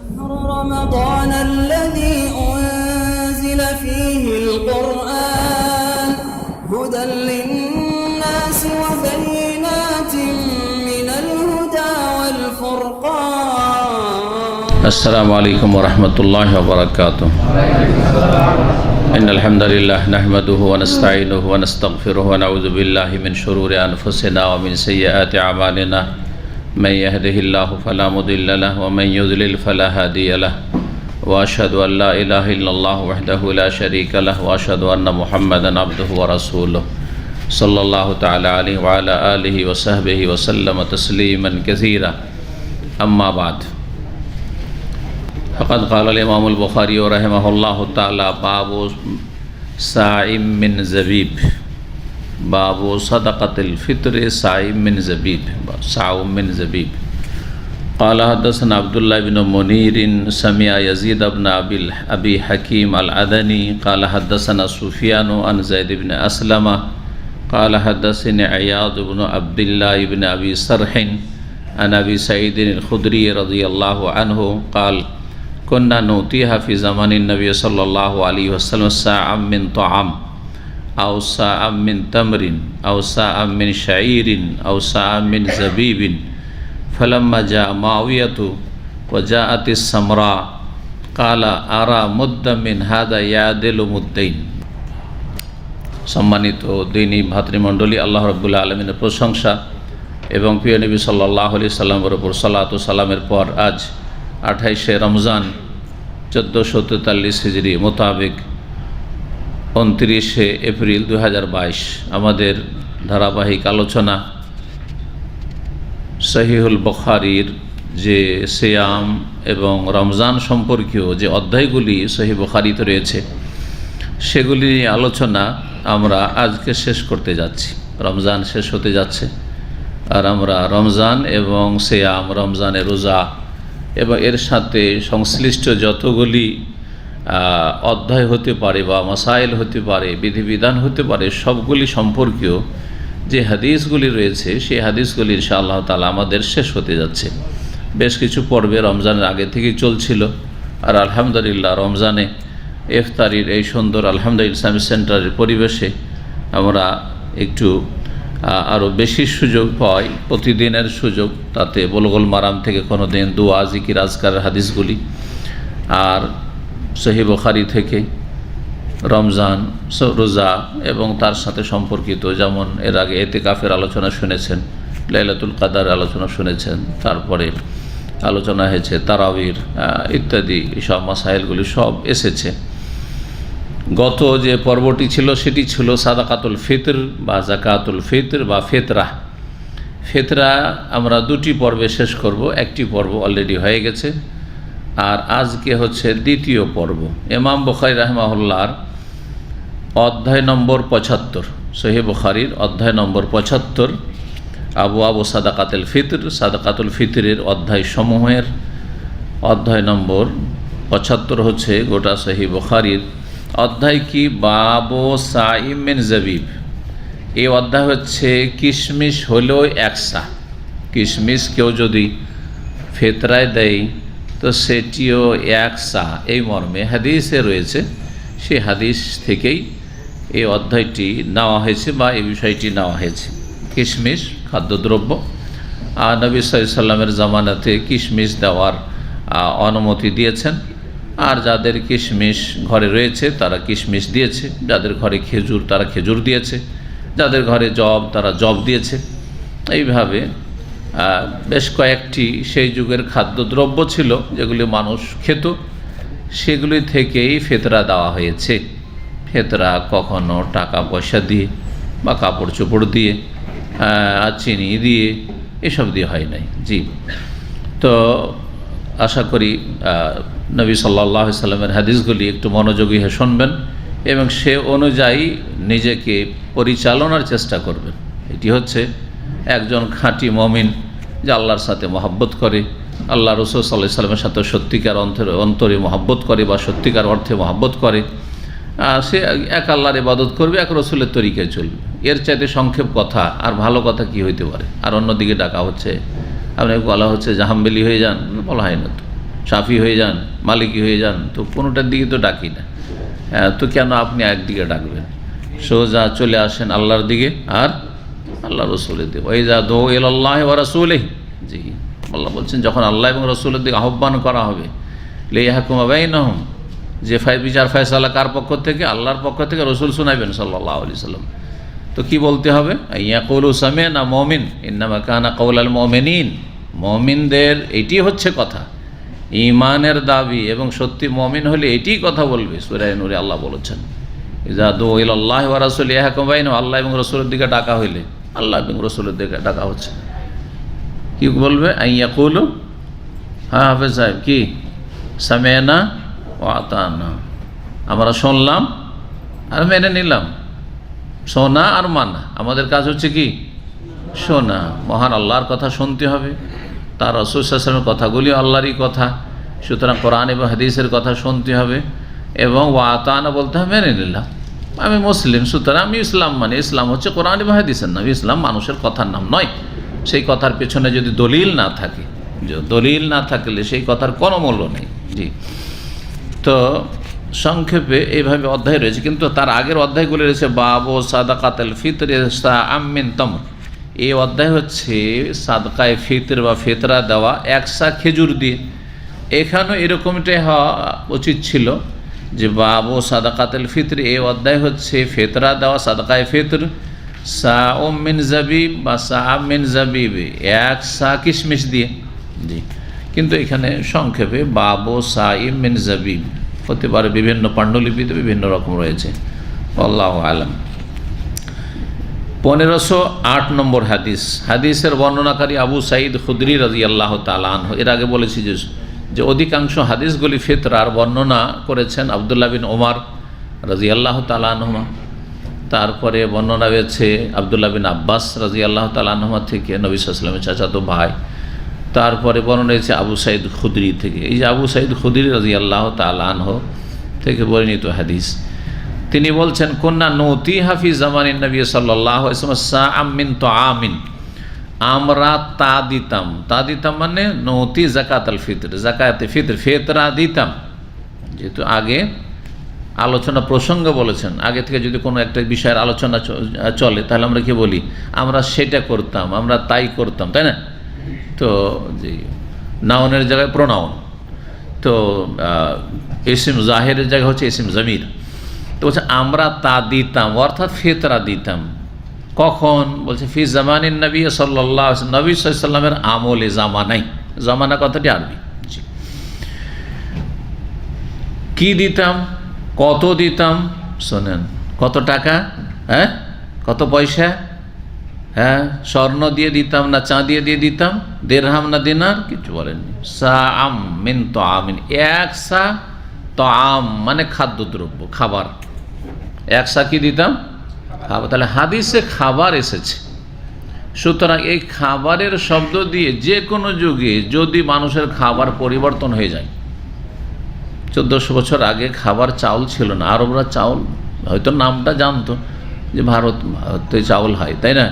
شهر رمضان الذي أنزل فيه القرآن هدى للناس وبينات من الهدى والفرقان. السلام عليكم ورحمة الله وبركاته. إن الحمد لله نحمده ونستعينه ونستغفره ونعوذ بالله من شرور أنفسنا ومن سيئات أعمالنا من يهده الله فلا مضل له ومن يضلل فلا هادي له وأشهد أن لا إله إلا الله وحده لا شريك له وأشهد أن محمدا عبده ورسوله صلى الله تعالى عليه وعلى آله وصحبه وسلم تسليما كثيرا. أما بعد، فقد قال الإمام البخاري رحمه الله تعالى: باب صائم من زبيب، باب صدقة الفطر صائم من زبيب، صائم من زبيب. قال حدثنا عبد الله بن منير سمع يزيد بن أبي حكيم العدني قال حدثنا سفيان عن زيد بن أسلم قال حدثني عياض بن عبد الله بن أبي سرح عن أبي سعيد الخدري رضي الله عنه قال: كنا نؤتيها في زمان النبي صلى الله عليه وسلم ساعة من طعام أو ساعة من تمر أو ساعة من شعير أو ساعة من زبيب، فلما جاء معاوية وجاءت السمراء قال: أرى مد من هذا يعدل مدين. সম্মানিত দিনী ভাতৃমণ্ডলী, আল্লাহ রাব্বুল আলামিনের প্রশংসা এবং প্রিয় নবী সাল্লাল্লাহু আলাইহি সাল্লামের উপর সালাত ও সালামের পর আজ 28শে রমজান 1443 হিজরি মোতাবেক 29শে এপ্রিল 2022 আমাদের ধারাবাহিক আলোচনা সহিহুল বুখারীর যে সিয়াম এবং রমজান সম্পর্কীয় যে অধ্যায়গুলি সহিহ বুখারীতে রয়েছে সেগুলি আলোচনা আমরা আজকে শেষ করতে যাচ্ছি। রমজান শেষ হতে যাচ্ছে আর আমরা রমজান এবং সিয়াম, রমজানের রোজা এবং এর সাথে সংশ্লিষ্ট যতগুলি অধ্যায় হতে পারে বা মাসাইল হতে পারে, বিধিবিধান হতে পারে, সবগুলি সম্পর্কীয় যে হাদিসগুলি রয়েছে সেই হাদিসগুলি ইনশাআল্লাহ তাআলা আমাদের শেষ হতে যাচ্ছে। বেশ কিছু পর্বে রমজানের আগে থেকেই চলছিল আর আলহামদুলিল্লাহ রমজানে ইফতারির এই সুন্দর আলহামদুলিল্লাহ ইসলামিক সেন্টারের পরিবেশে আমরা একটু আরও বেশি সুযোগ পাই, প্রতিদিনের সুযোগ। তাতে বুলুগুল মারাম থেকে কোনো দিন দোয়া, জিকির, আজকারের হাদিসগুলি, আর সহিহ বুখারী থেকে রমজান, রোজা এবং তার সাথে সম্পর্কিত, যেমন এর আগে এতেকাফের আলোচনা শুনেছেন, লাইলাতুল কাদার আলোচনা শুনেছেন, তারপরে আলোচনা হয়েছে তারাবির ইত্যাদি, এইসব মাসাইলগুলি সব এসেছে। গত যে পর্বটি ছিল সেটি ছিল সাদাকাতুল ফিতর বা জাকাতুল ফিতর বা ফিতরা। ফিতরা আমরা দুটি পর্বে শেষ করব, একটি পর্ব অলরেডি হয়ে গেছে আর আজকে হচ্ছে দ্বিতীয় পর্ব। ইমাম বুখারী রাহিমাহুল্লাহর অধ্যায় নম্বর 75, সহিহ বুখারীর অধ্যায় নম্বর 75, আবওয়াবু সাদাকাতুল ফিতর, সাদাকাতুল ফিতরের অধ্যায় সমূহের অধ্যায় নম্বর 75 হচ্ছে গোটা সহিহ বুখারীর অধ্যায়। কি? বাবু সাইম মিন জাবিব। এই অধ্যায় হচ্ছে কিশমিশ হলেও একসা, কিশমিশ কেউ যদি ফিতরায় দেয় তো সেটিও একসা, এই মর্মে হাদিসে রয়েছে। সেই হাদিস থেকেই এই অধ্যায়টি নেওয়া হয়েছে বা এই বিষয়টি নেওয়া হয়েছে। কিশমিশ খাদ্যদ্রব্য, আর নবী সাল্লাল্লাহু আলাইহি সাল্লামের জামানাতে কিশমিশ দেওয়ার অনুমতি দিয়েছেন। আর যাদের কিশমিশ ঘরে রয়েছে তারা কিশমিশ দিয়েছে, যাদের ঘরে খেজুর তারা খেজুর দিয়েছে, যাদের ঘরে জব তারা জব দিয়েছে। এইভাবে বেশ কয়েকটি সেই যুগের খাদ্যদ্রব্য ছিল যেগুলি মানুষ খেত, সেগুলি থেকেই ফিতরা দেওয়া হয়েছে। ফিতরা কখনো টাকা পয়সা দিয়ে বা কাপড় চোপড় দিয়ে চিনি দিয়ে এসব দিয়ে হয় নাই। জি, তো আশা করি নবী সাল্লাল্লাহু আলাইহি সাল্লামের হাদিসগুলি একটু মনোযোগী হয়ে শুনবেন এবং সে অনুযায়ী নিজেকে পরিচালনার চেষ্টা করবেন। এটি হচ্ছে একজন খাঁটি মুমিন যে আল্লাহর সাথে মহব্বত করে, আল্লাহ রাসূল সাল্লাল্লাহু আলাইহি সাল্লামের সাথে সত্যিকার অন্তরে মহব্বত করে বা সত্যিকার অর্থে মহব্বত করে, সে এক আল্লাহর ইবাদত করবে, এক রসুলের তরিকায় চলবে। এর চাইতে সংক্ষেপ কথা আর ভালো কথা কি হইতে পারে? আর অন্যদিকে ডাকা হচ্ছে, আপনাকে বলা হচ্ছে জাহাম্বেলি হয়ে যান, বলা হয় না তো। শাফি হয়ে যান, মালিকি হয়ে যান, তো কোনোটার দিকে তো ডাকি না। তো কেন আপনি একদিকে ডাকবেন? সোজা চলে আসেন আল্লাহর দিকে আর আল্লাহ রসুলের দিকে। ওই যা দো ইলাল্লাহি ওয়া রাসূলিহি, জি আল্লাহ বলছেন যখন আল্লাহ এবং রসুলের দিকে আহ্বান করা হবে, লিয়াহকুমা বাইনাহুম, যে বিচার ফয়সালা কার পক্ষ থেকে? আল্লাহর পক্ষ থেকে। রসুল শুনাইবেন সাল্লাল্লাহু আলাইহি সাল্লাম। তো কি বলতে হবে? ইয়াকুলু সামি'না মুমিন ইন্নামা কানা কাওলাল মুমিনিন, মুমিনদের এটি হচ্ছে কথা, ঈমানের দাবি এবং সত্যি মুমিন হলে এটিই কথা বলবে। সূরা নূরে আল্লাহ বলেছেন ইযা দু ইলাল্লাহি ওয়া রাসূলিহি লিয়াহকুমা বাইনাহুম, আল্লাহ এবং রসুলের দিকে ডাকা হইলে, আল্লাহ এবং রসুলের দিকে ডাকা হচ্ছে, কি বলবে? ইয়াকুলু, হ্যাঁ হাফেজ সাহেব, কি? সামি'না ওয়া আতানা, আমরা শুনলাম আর মেনে নিলাম। শোনা আর মানা, আমাদের কাজ হচ্ছে কি? শোনা। মহান আল্লাহর কথা শুনতে হবে, তার রাসূল সাল্লাল্লাহু আলাইহি ওয়াসাল্লামের কথাগুলি আল্লাহরই কথা, সুতরাং কোরআন এবং হাদিসের কথা শুনতে হবে এবং ওয়া আতানা বলতে হবে মেনে নিলাম। আমি মুসলিম, সুতরাং আমি ইসলাম মানে, ইসলাম হচ্ছে কোরআন এবং হাদিসের নাম, ইসলাম মানুষের কথার নাম নয়। সেই কথার পেছনে যদি দলিল না থাকে, দলিল না থাকলে সেই কথার কোনো মূল্য নেই। জি, তো সংক্ষেপে এইভাবে অধ্যায় রয়েছে, কিন্তু তার আগের অধ্যায়গুলি রয়েছে বাব সাদাকাতুল ফিতর সাআম মিন তামর। এই অধ্যায় হচ্ছে সাদকায়ে ফিতর বা ফিতরা দেওয়া একসা খেজুর দিয়ে। এখানেও এরকমটাই হওয়া উচিত ছিল যে বাব সাদাকাতুল ফিতর, এই অধ্যায় হচ্ছে ফিতরা দেওয়া সাদকায়ে ফিতর সাউম মিন জাবিব বা সাআম মিন জাবিব, একসা কিশমিশ দিয়ে। জি, কিন্তু এখানে সংক্ষেপে বাবু সাইম মিন জাবিব হতে পারে, বিভিন্ন পাণ্ডুলিপিতে বিভিন্ন রকম রয়েছে, আল্লাহু আলাম। 1508 নম্বর হাদিস, হাদিসের বর্ণনাকারী আবু সাঈদ খুদরি রাদিয়াল্লাহু তাআলা আনহু। এর আগে বলেছি যে অধিকাংশ হাদিসগুলি ফিতরার বর্ণনা করেছেন আব্দুল্লাহ বিন ওমর রাদিয়াল্লাহু তাআলা আনহুমা। তারপরে বর্ণনা রয়েছে আব্দুল্লাহ বিন আব্বাস রাদিয়াল্লাহু তাআলা আনহুমা থেকে, নবী সাল্লাল্লাহু আলাইহি ওয়াসাল্লামের চাচাতো ভাই। তারপরে বর্ণনা রয়েছে আবু সাঈদ খুদরি থেকে। এই যে আবু সাঈদ খুদরি রাদিয়াল্লাহু তাআলা আনহু থেকে বর্ণিত হাদিস, তিনি বলছেন কুন্না নুতি হাফিজ জামানিন নবী সাল্লাল্লাহু আলাইহি ওয়াসাল্লাম সাআম মিন তাআমিন, আমরা তা দিতাম, তা দিতাম মানে নতি যাকাতুল ফিতর, যাকাতে ফিতর, ফিতরা দিতাম। যেহেতু আগে আলোচনা প্রসঙ্গ বলেছেন, আগে থেকে যদি কোনো একটা বিষয়ের আলোচনা চলে তাহলে আমরা কি বলি? আমরা সেটা করতাম, আমরা তাই করতাম, তাই না? তো যে নাউনের জায়গায় প্রোনাউন, তো ইসিম জাহিরের জায়গায় হচ্ছে ইসিম জমির। তো বলছে আমরা তা দিতাম, অর্থাৎ ফিতরা দিতাম। কখন? বলছে ফি জামানিন নবী সাল্লাল্লাহু আলাইহি ওয়াসাল্লাম, নবী সাল্লাল্লাহু আলাইহি ওয়াসাল্লামের আমলে, জামানাই, জামানা কথাটি আরবি। কি দিতাম, কত দিতাম? শোনেন, কত টাকা, হ্যাঁ, কত পয়সা, হ্যাঁ, স্বর্ণ দিয়ে দিতাম না চাঁদিয়ে দিয়ে দিতাম, দিরহাম না দিনার, কিছু বলেননি। সাআম মিন তাআমিন, একসা তাআম মানে খাদ্যদ্রব্য, খাবার, একসা কি দিতাম? খাবার। তাহলে হাদিসে খাবার এসেছে, সুতরাং এই খাবারের শব্দ দিয়ে যে কোনো যুগে যদি মানুষের খাবার পরিবর্তন হয়ে যায়, 1400 বছর আগে খাবার চাউল ছিল না, আরবরা চাউল হয়তো নামটা জানতো যে ভারতে চাউল হয়, তাই না?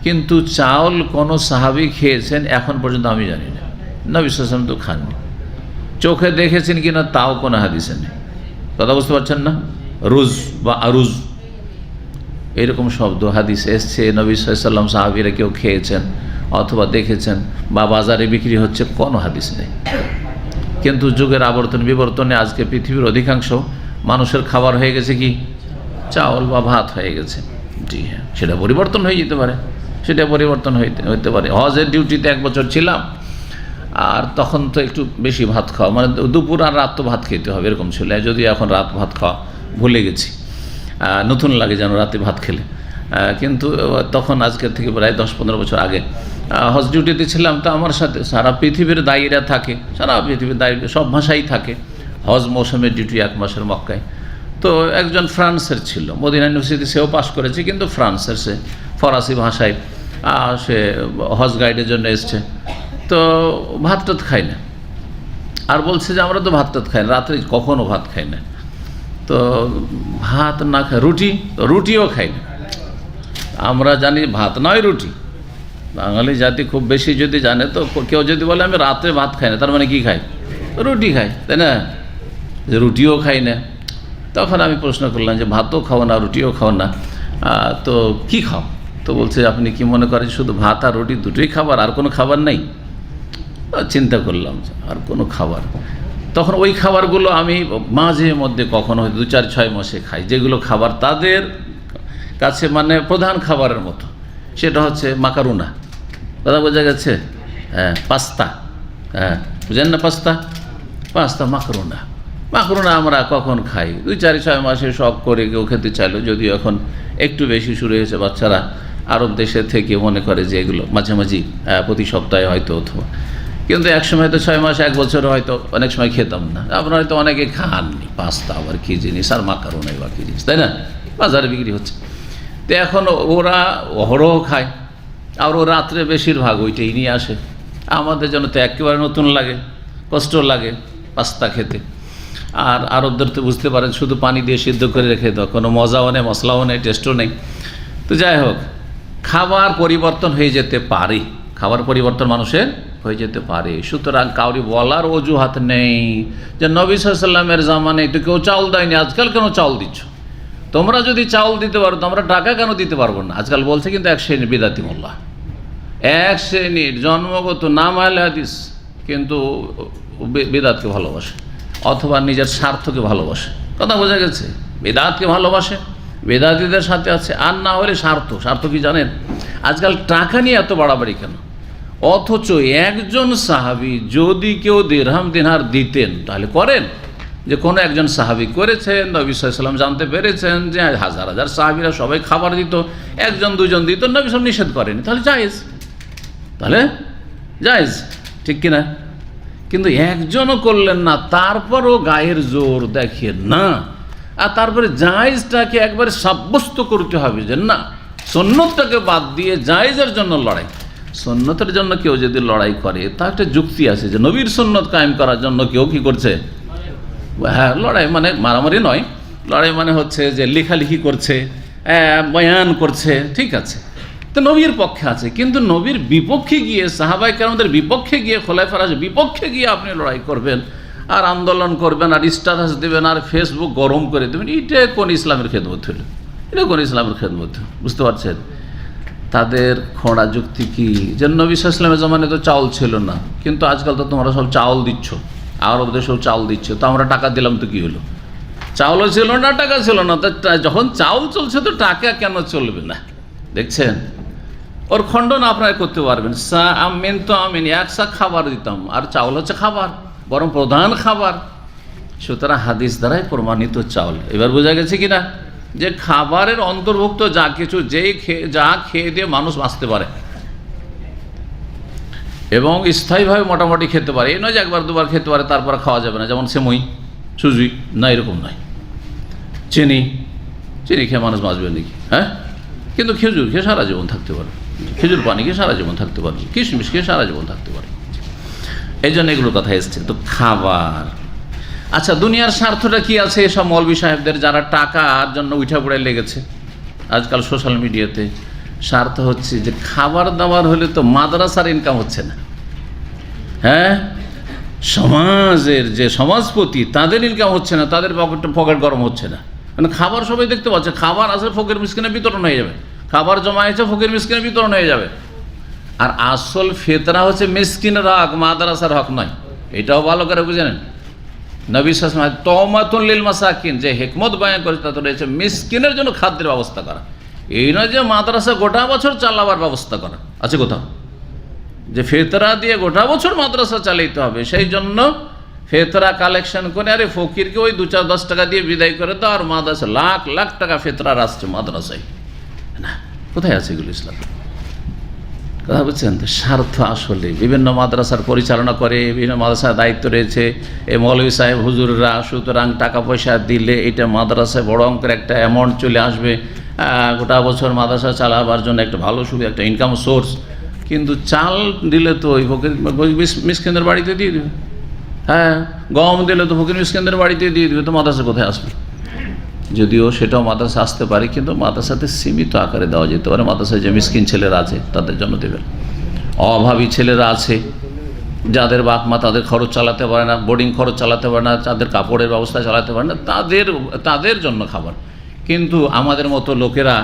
কিন্তু চাউল কোনো সাহাবী খেয়েছেন এখন পর্যন্ত আমি জানি না, নবী সাল্লাল্লাহু আলাইহি ওয়াসাল্লাম তো খাননি। চোখে দেখেছেন কিনা তাও কোনো হাদিসে নেই। কথা বুঝতে পারছেন না? রুজ বা আরুজ এরকম শব্দ হাদিসে এসছে, নবী সাল্লাল্লাহু আলাইহি ওয়াসাল্লাম সাহাবীরা কেউ খেয়েছেন অথবা দেখেছেন বা বাজারে বিক্রি হচ্ছে, কোনো হাদিস নেই। কিন্তু যুগের আবর্তন বিবর্তনে আজকে পৃথিবীর অধিকাংশ মানুষের খাবার হয়ে গেছে কি? চাউল বা ভাত হয়ে গেছে। জি হ্যাঁ, সেটা পরিবর্তন হয়ে যেতে পারে, সেটা পরিবর্তন হইতে পারে। হজের ডিউটিতে 1 বছর ছিলাম, আর তখন তো একটু বেশি ভাত খাওয়া, মানে দুপুর আর রাত তো ভাত খেতে হবে এরকম ছিল। যদি এখন রাত ভাত খাওয়া ভুলে গেছি, নতুন লাগে যেন রাতে ভাত খেলে। কিন্তু তখন আজকের থেকে প্রায় 10-15 বছর আগে হজ ডিউটিতে ছিলাম, তো আমার সাথে সারা পৃথিবীর দায়ীরা থাকে, সারা পৃথিবীর দায়ী, সব ভাষাই থাকে। হজ মৌসুমের ডিউটি 1 মাসের মক্কায়। তো একজন ফ্রান্সের ছিল, মদিনা ইউনিভার্সিটি, সেও পাশ করেছে, কিন্তু ফ্রান্সের, সে ফরাসি ভাষায় সে হজ গাইডের জন্য এসছে। তো ভাত টাত খাই না, আর বলছে যে আমরা তো ভাত টাত খাই না, রাত্রে কখনও ভাত খাই না। তো ভাত না খাই, রুটিও খাই না। আমরা জানি ভাত নয় রুটি, বাঙালি জাতি খুব বেশি যদি জানে, তো কেউ যদি বলে আমি রাত্রে ভাত খাই না, তার মানে কি খাই? রুটি খাই, তাই না? যে রুটিও খাই না। তখন আমি প্রশ্ন করলাম যে ভাতও খাও না, রুটিও খাও না, তো কি খাও? তো বলছে আপনি কি মনে করেন শুধু ভাত আর রুটি দুটোই খাবার, আর কোনো খাবার নেই? চিন্তা করলাম আর কোনো খাবার, তখন ওই খাবারগুলো আমি মাঝে মধ্যে কখনো 2-4-6 মাসে খাই, যেগুলো খাবার তাদের কাছে মানে প্রধান খাবারের মতো। সেটা হচ্ছে মাকারুনা, কথা বোঝা গেছে? হ্যাঁ, পাস্তা, হ্যাঁ বুঝেন না? পাস্তা মাকারুনা আমরা কখন খাই 2-4-6 মাসে শখ করে কেউ খেতে চাইলো, যদিও এখন একটু বেশি শুরু হয়েছে, বাচ্চারা আরব দেশে থেকে মনে করে যে এগুলো মাঝামাঝি প্রতি সপ্তাহে হয়তো, অথবা কিন্তু এক সময় তো 6 মাস 1 বছর হয়তো অনেক সময় খেতাম না। আপনারা হয়তো অনেকে খাননি পাস্তা, আবার কী জিনিস, আর মাকারুনাই বা কী জিনিস, তাই না? বাজারে বিক্রি হচ্ছে। তো এখন ওরা অহরহ খায়, আর ও রাত্রে বেশিরভাগ ওইটাই নিয়ে আসে। আমাদের জন্য তো একেবারে নতুন লাগে, কষ্ট লাগে পাস্তা খেতে। আর আরবদের তো বুঝতে পারেন শুধু পানি দিয়ে সিদ্ধ করে রেখে দাও, কোনো মজাও নেই, মশলাও নেই, টেস্টও নেই। তো যাই হোক, খাবার পরিবর্তন হয়ে যেতে পারে, খাবার পরিবর্তন মানুষের হয়ে যেতে পারে। সুতরাং কাউরি বলার অজুহাত নেই যে নবী সাল্লাল্লাহু আলাইহি ওয়াসাল্লামের জামানায় তো কেউ চাউল দেয়নি, আজকাল কেন চাউল দিচ্ছ? তোমরা যদি চাউল দিতে পারো তোমরা টাকা কেন দিতে পারবো না? আজকাল বলছে কিন্তু এক শ্রেণীর বিদাতি মোল্লা, এক শ্রেণীর জন্মগত নাম আহলে হাদিস, কিন্তু বিদাতকে ভালোবাসে অথবা নিজের স্বার্থকে ভালোবাসে। কথা বোঝা গেছে? বিদাতকে ভালোবাসে, বেদাতিদের সাথে আছে, আর না হলে স্বার্থ কি জানেন? আজকাল টাকা নিয়ে এত বাড়াবাড়ি কেন? অথচ একজন সাহাবী যদি কেউ দিরহাম দিনার দিতেন তাহলে করেন, যে কোনো একজন সাহাবী করেছেন, নবী সাল্লাল্লাহু আলাইহি ওয়াসাল্লাম জানতে পেরেছেন যে হাজার হাজার সাহাবীরা সবাই খাবার দিত, 1-2 দিত, নবী সাল্লাল্লাহু নিষেধ করেনি, তাহলে জায়েজ, ঠিক কিনা? কিন্তু একজনও করলেন না, তারপরও গায়ের জোর দেখেন না, আর তারপরে জায়েজটাকে একবারে সাব্যস্ত করতে হবে যে না, সুন্নতটাকে বাদ দিয়ে জায়েজের জন্য লড়াই। সুন্নতের জন্য কেউ যদি লড়াই করে তা একটা যুক্তি আছে যে নবীর সুন্নত কায়েম করার জন্য কেউ কি করছে? হ্যাঁ, লড়াই মানে মারামারি নয়, লড়াই মানে হচ্ছে যে লেখালেখি করছে, বয়ান করছে, ঠিক আছে, তো নবীর পক্ষে আছে। কিন্তু নবীর বিপক্ষে গিয়ে, সাহাবায়ে কেরামদের বিপক্ষে গিয়ে, খোলাফায়ে রাশিদের বিপক্ষে গিয়ে আপনি লড়াই করবেন আর আন্দোলন করবেন আর স্ট্যাটাস দেবেন আর ফেসবুক গরম করে দেবেন, এটা কোন ইসলামের খেদমত হল? এটা কোন ইসলামের খেদমত? বুঝতে পারছেন? তাদের খোঁড়া যুক্তি কি যে নবী সাল্লাল্লাহু আলাইহি ওয়াসাল্লামের জামানায় তো চাউল ছিল না, কিন্তু আজকাল তো তোমরা সব চাউল দিচ্ছ, আরব দেশেও চাউল দিচ্ছ, তো আমরা টাকা দিলাম তো কি হলো? চাউলও ছিল না, টাকা ছিল না, তো যখন চাউল চলছে তো টাকা কেন চলবে না? দেখছেন, ওর খণ্ডন আপনারা করতে পারবেন। আমিন তো আমিন, একসা খাবার দিতাম, আর চাউল হচ্ছে খাবার, বরং প্রধান খাবার। সুতরাং হাদিস দ্বারাই প্রমাণিত চাউল। এবার বোঝা গেছে কিনা যে খাবারের অন্তর্ভুক্ত যা কিছু, যা খেয়ে দিয়ে মানুষ বাঁচতে পারে এবং স্থায়ীভাবে মোটামুটি খেতে পারে, এই নয় যে 1-2বার খেতে পারে তারপর খাওয়া যাবে না, যেমন সেমুই, সুজি, না এরকম নয়। চিনি খেয়ে মানুষ বাঁচবে নাকি? হ্যাঁ, কিন্তু খেজুর খেয়ে সারা জীবন থাকতে পারে, খেজুর পানি খেয়ে সারা জীবন থাকতে পারে, কিশমিশ খেয়ে সারা জীবন থাকতে পারে। এই জন্য এগুলোর কথা এসছে। তো খাবার, আচ্ছা, দুনিয়ার স্বার্থটা কি আছে এসব মৌলবী সাহেবদের, যারা টাকার জন্য উঠা পড়ে লেগেছে আজকাল সোশ্যাল মিডিয়াতে? স্বার্থ হচ্ছে যে খাবার দাবার হলে তো মাদ্রাসার ইনকাম হচ্ছে না, হ্যাঁ, সমাজের যে সমাজপতি তাদের ইনকাম হচ্ছে না, তাদের পকেট গরম হচ্ছে না। মানে খাবার সবাই দেখতে পাচ্ছে, খাবার আসলে ফকির মিসকিনের বিতরণ হয়ে যাবে, খাবার জমা হয়েছে ফকির মিসকিনের বিতরণ হয়ে যাবে। আর আসল ফিতরা হচ্ছে মিসকিনের হক, মাদ্রাসার হক নয়। এটাও ভালো করে বুঝে নেন। নবী সাল্লাল্লাহু আলাইহি ওয়াসাল্লাম তওমাতুল লিল মাসাকিন, যে হিকমত বয়ান করেছে তাতে রয়েছে মিসকিনের জন্য খাদ্যের ব্যবস্থা করা। এই নয় যে মাদ্রাসা গোটা বছর চালাবার ব্যবস্থা করা আছে কোথাও, যে ফিতরা দিয়ে গোটা বছর মাদ্রাসা চালাইতে হবে, সেই জন্য ফিতরা কালেকশন করে আরে ফকিরকে ওই 2-4-10 টাকা দিয়ে বিদায় করে দাও, আর মাদ্রাসা লাখ লাখ টাকা ফিতরার আসছে মাদ্রাসায়। না, কোথায় আছে এগুলো ইসলাম? কথা বলছেন তো, স্বার্থ আসলে বিভিন্ন মাদ্রাসার পরিচালনা করে, বিভিন্ন মাদ্রাসার দায়িত্ব রয়েছে এই মৌলভী সাহেব হুজুররা। সুতরাং টাকা পয়সা দিলে এটা মাদ্রাসায় বড় অঙ্কের একটা অ্যামাউন্ট চলে আসবে, গোটা বছর মাদ্রাসা চালাবার জন্য একটা ভালো সুবিধা, একটা ইনকাম সোর্স। কিন্তু চাল দিলে তো ওই ফকির মিসকিনদের বাড়িতে দিয়ে দেবে, হ্যাঁ, গম দিলে তো ফকির মিসকিনদের বাড়িতে দিয়ে দেবে, তো মাদ্রাসা কোথায় আসবে? যদিও সেটাও মাদ্রাসা আসতে পারে, কিন্তু মাদ্রাসাতে সীমিত আকারে দেওয়া যেতে পারে। মাদ্রাসায় যে মিসকিন ছেলেরা আছে তাদের জন্য দেবেন, অভাবী ছেলেরা আছে যাদের বাপ মা তাদের খরচ চালাতে পারে না, বোর্ডিং খরচ চালাতে পারে না, তাদের কাপড়ের ব্যবস্থা চালাতে পারে না, তাদের জন্য খাবার। কিন্তু আমাদের মতো লোকেরা,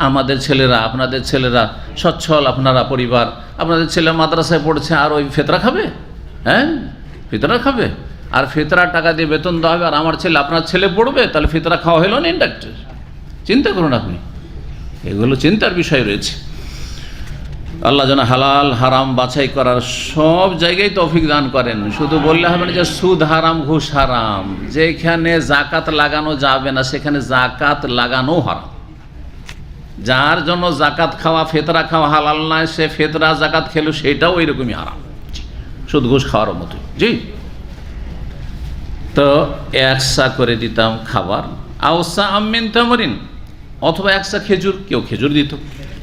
আমাদের ছেলেরা, আপনাদের ছেলেরা সচ্ছল, আপনারা পরিবার, আপনাদের ছেলে মাদ্রাসায় পড়ছে আর ওই ফেতরা খাবে? হ্যাঁ, ফিতরা খাবে? আর ফিতরার টাকা দিয়ে বেতন দেওয়া হবে, আর আমার ছেলে, আপনার ছেলে পড়বে, তাহলে ফিতরা খাওয়া হলো না ইনডাক্টর? চিন্তা করুন আপনি, এগুলো চিন্তার বিষয় রয়েছে। আল্লাহ যেন হালাল হারাম বাছাই করার সব জায়গায় তৌফিক দান করেন। শুধু বললে হবে না যে সুদ হারাম, ঘুষ হারাম। যেখানে জাকাত লাগানো যাবে না সেখানে জাকাত লাগানো হারাম। যার জন্য জাকাত খাওয়া, ফেতরা খাওয়া হালাল নয়, সে ফেতরা জাকাত খেলো সেটাও ওইরকমই হারাম, সুদ ঘুষ খাওয়ার মতো। জি, তো একসা করে দিতাম খাবার, আওসা আমিন তামরিন, অথবা একসা খেজুর, কেউ খেজুর দিত,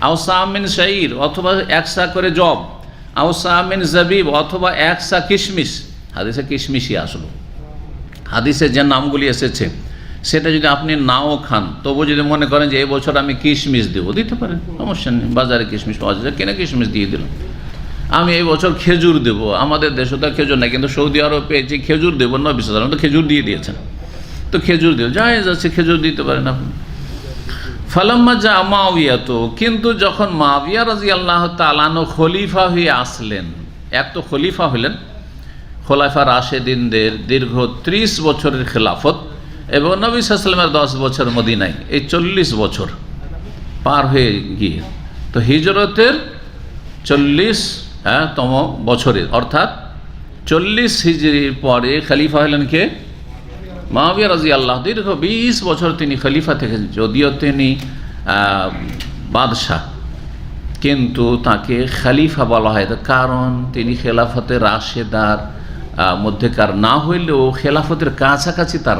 আওসা আমিন শাইর, অথবা একসা করে জব, আওসা আমিন জাবিব, অথবা একসা কিশমিশ। হাদিসে কিশমিশই আসলো, হাদিসে যে নামগুলি এসেছে সেটা যদি আপনি নাও খান, তবু যদি মনে করেন যে এই বছর আমি কিশমিশ দেবো, দিতে পারেন, সমস্যা নেই। বাজারে কিশমিশ পাওয়া যায়, কেনা কিশমিশ দিয়ে দিলাম। আমি এই বছর খেজুর দেবো, আমাদের দেশে তো খেজুর নাই, কিন্তু সৌদি আরব পেয়েছি খেজুর দেবো, নবী সাল্লাল্লাহু আলাইহি ওয়াসাল্লাম তো খেজুর দিয়ে দিয়েছেন, তো খেজুর দেবো, জায়েজ আছে, খেজুর দিতে পারেন আপনি। ফালাম্মা যা মুআবিয়া, তো কিন্তু যখন মুআবিয়া রাদিয়াল্লাহু তাআলা আনহু খলিফা হয়ে আসলেন, এক তো খলিফা হলেন, খোলাফা রাশেদিনদের দীর্ঘ 30 বছরের খেলাফত, এবং নবী সাল্লাল্লাহু আলাইহি ওয়াসাল্লামের 10 বছর মদিনায়, এই 40 বছর পার হয়ে গিয়ে, তো হিজরতের 40তম বছরে, অর্থাৎ 40 হিজরির পরে খলিফা হলেন কে? মুআবিয়া রাদিয়াল্লাহু। দীর্ঘ 20 বছর তিনি খলিফা থেকে, যদিও তিনি বাদশাহ, কিন্তু তাকে খলিফা বলা হয় কারণ তিনি খেলাফতে রাশেদার মধ্যেকার না হইলেও খেলাফতের কাছাকাছি তার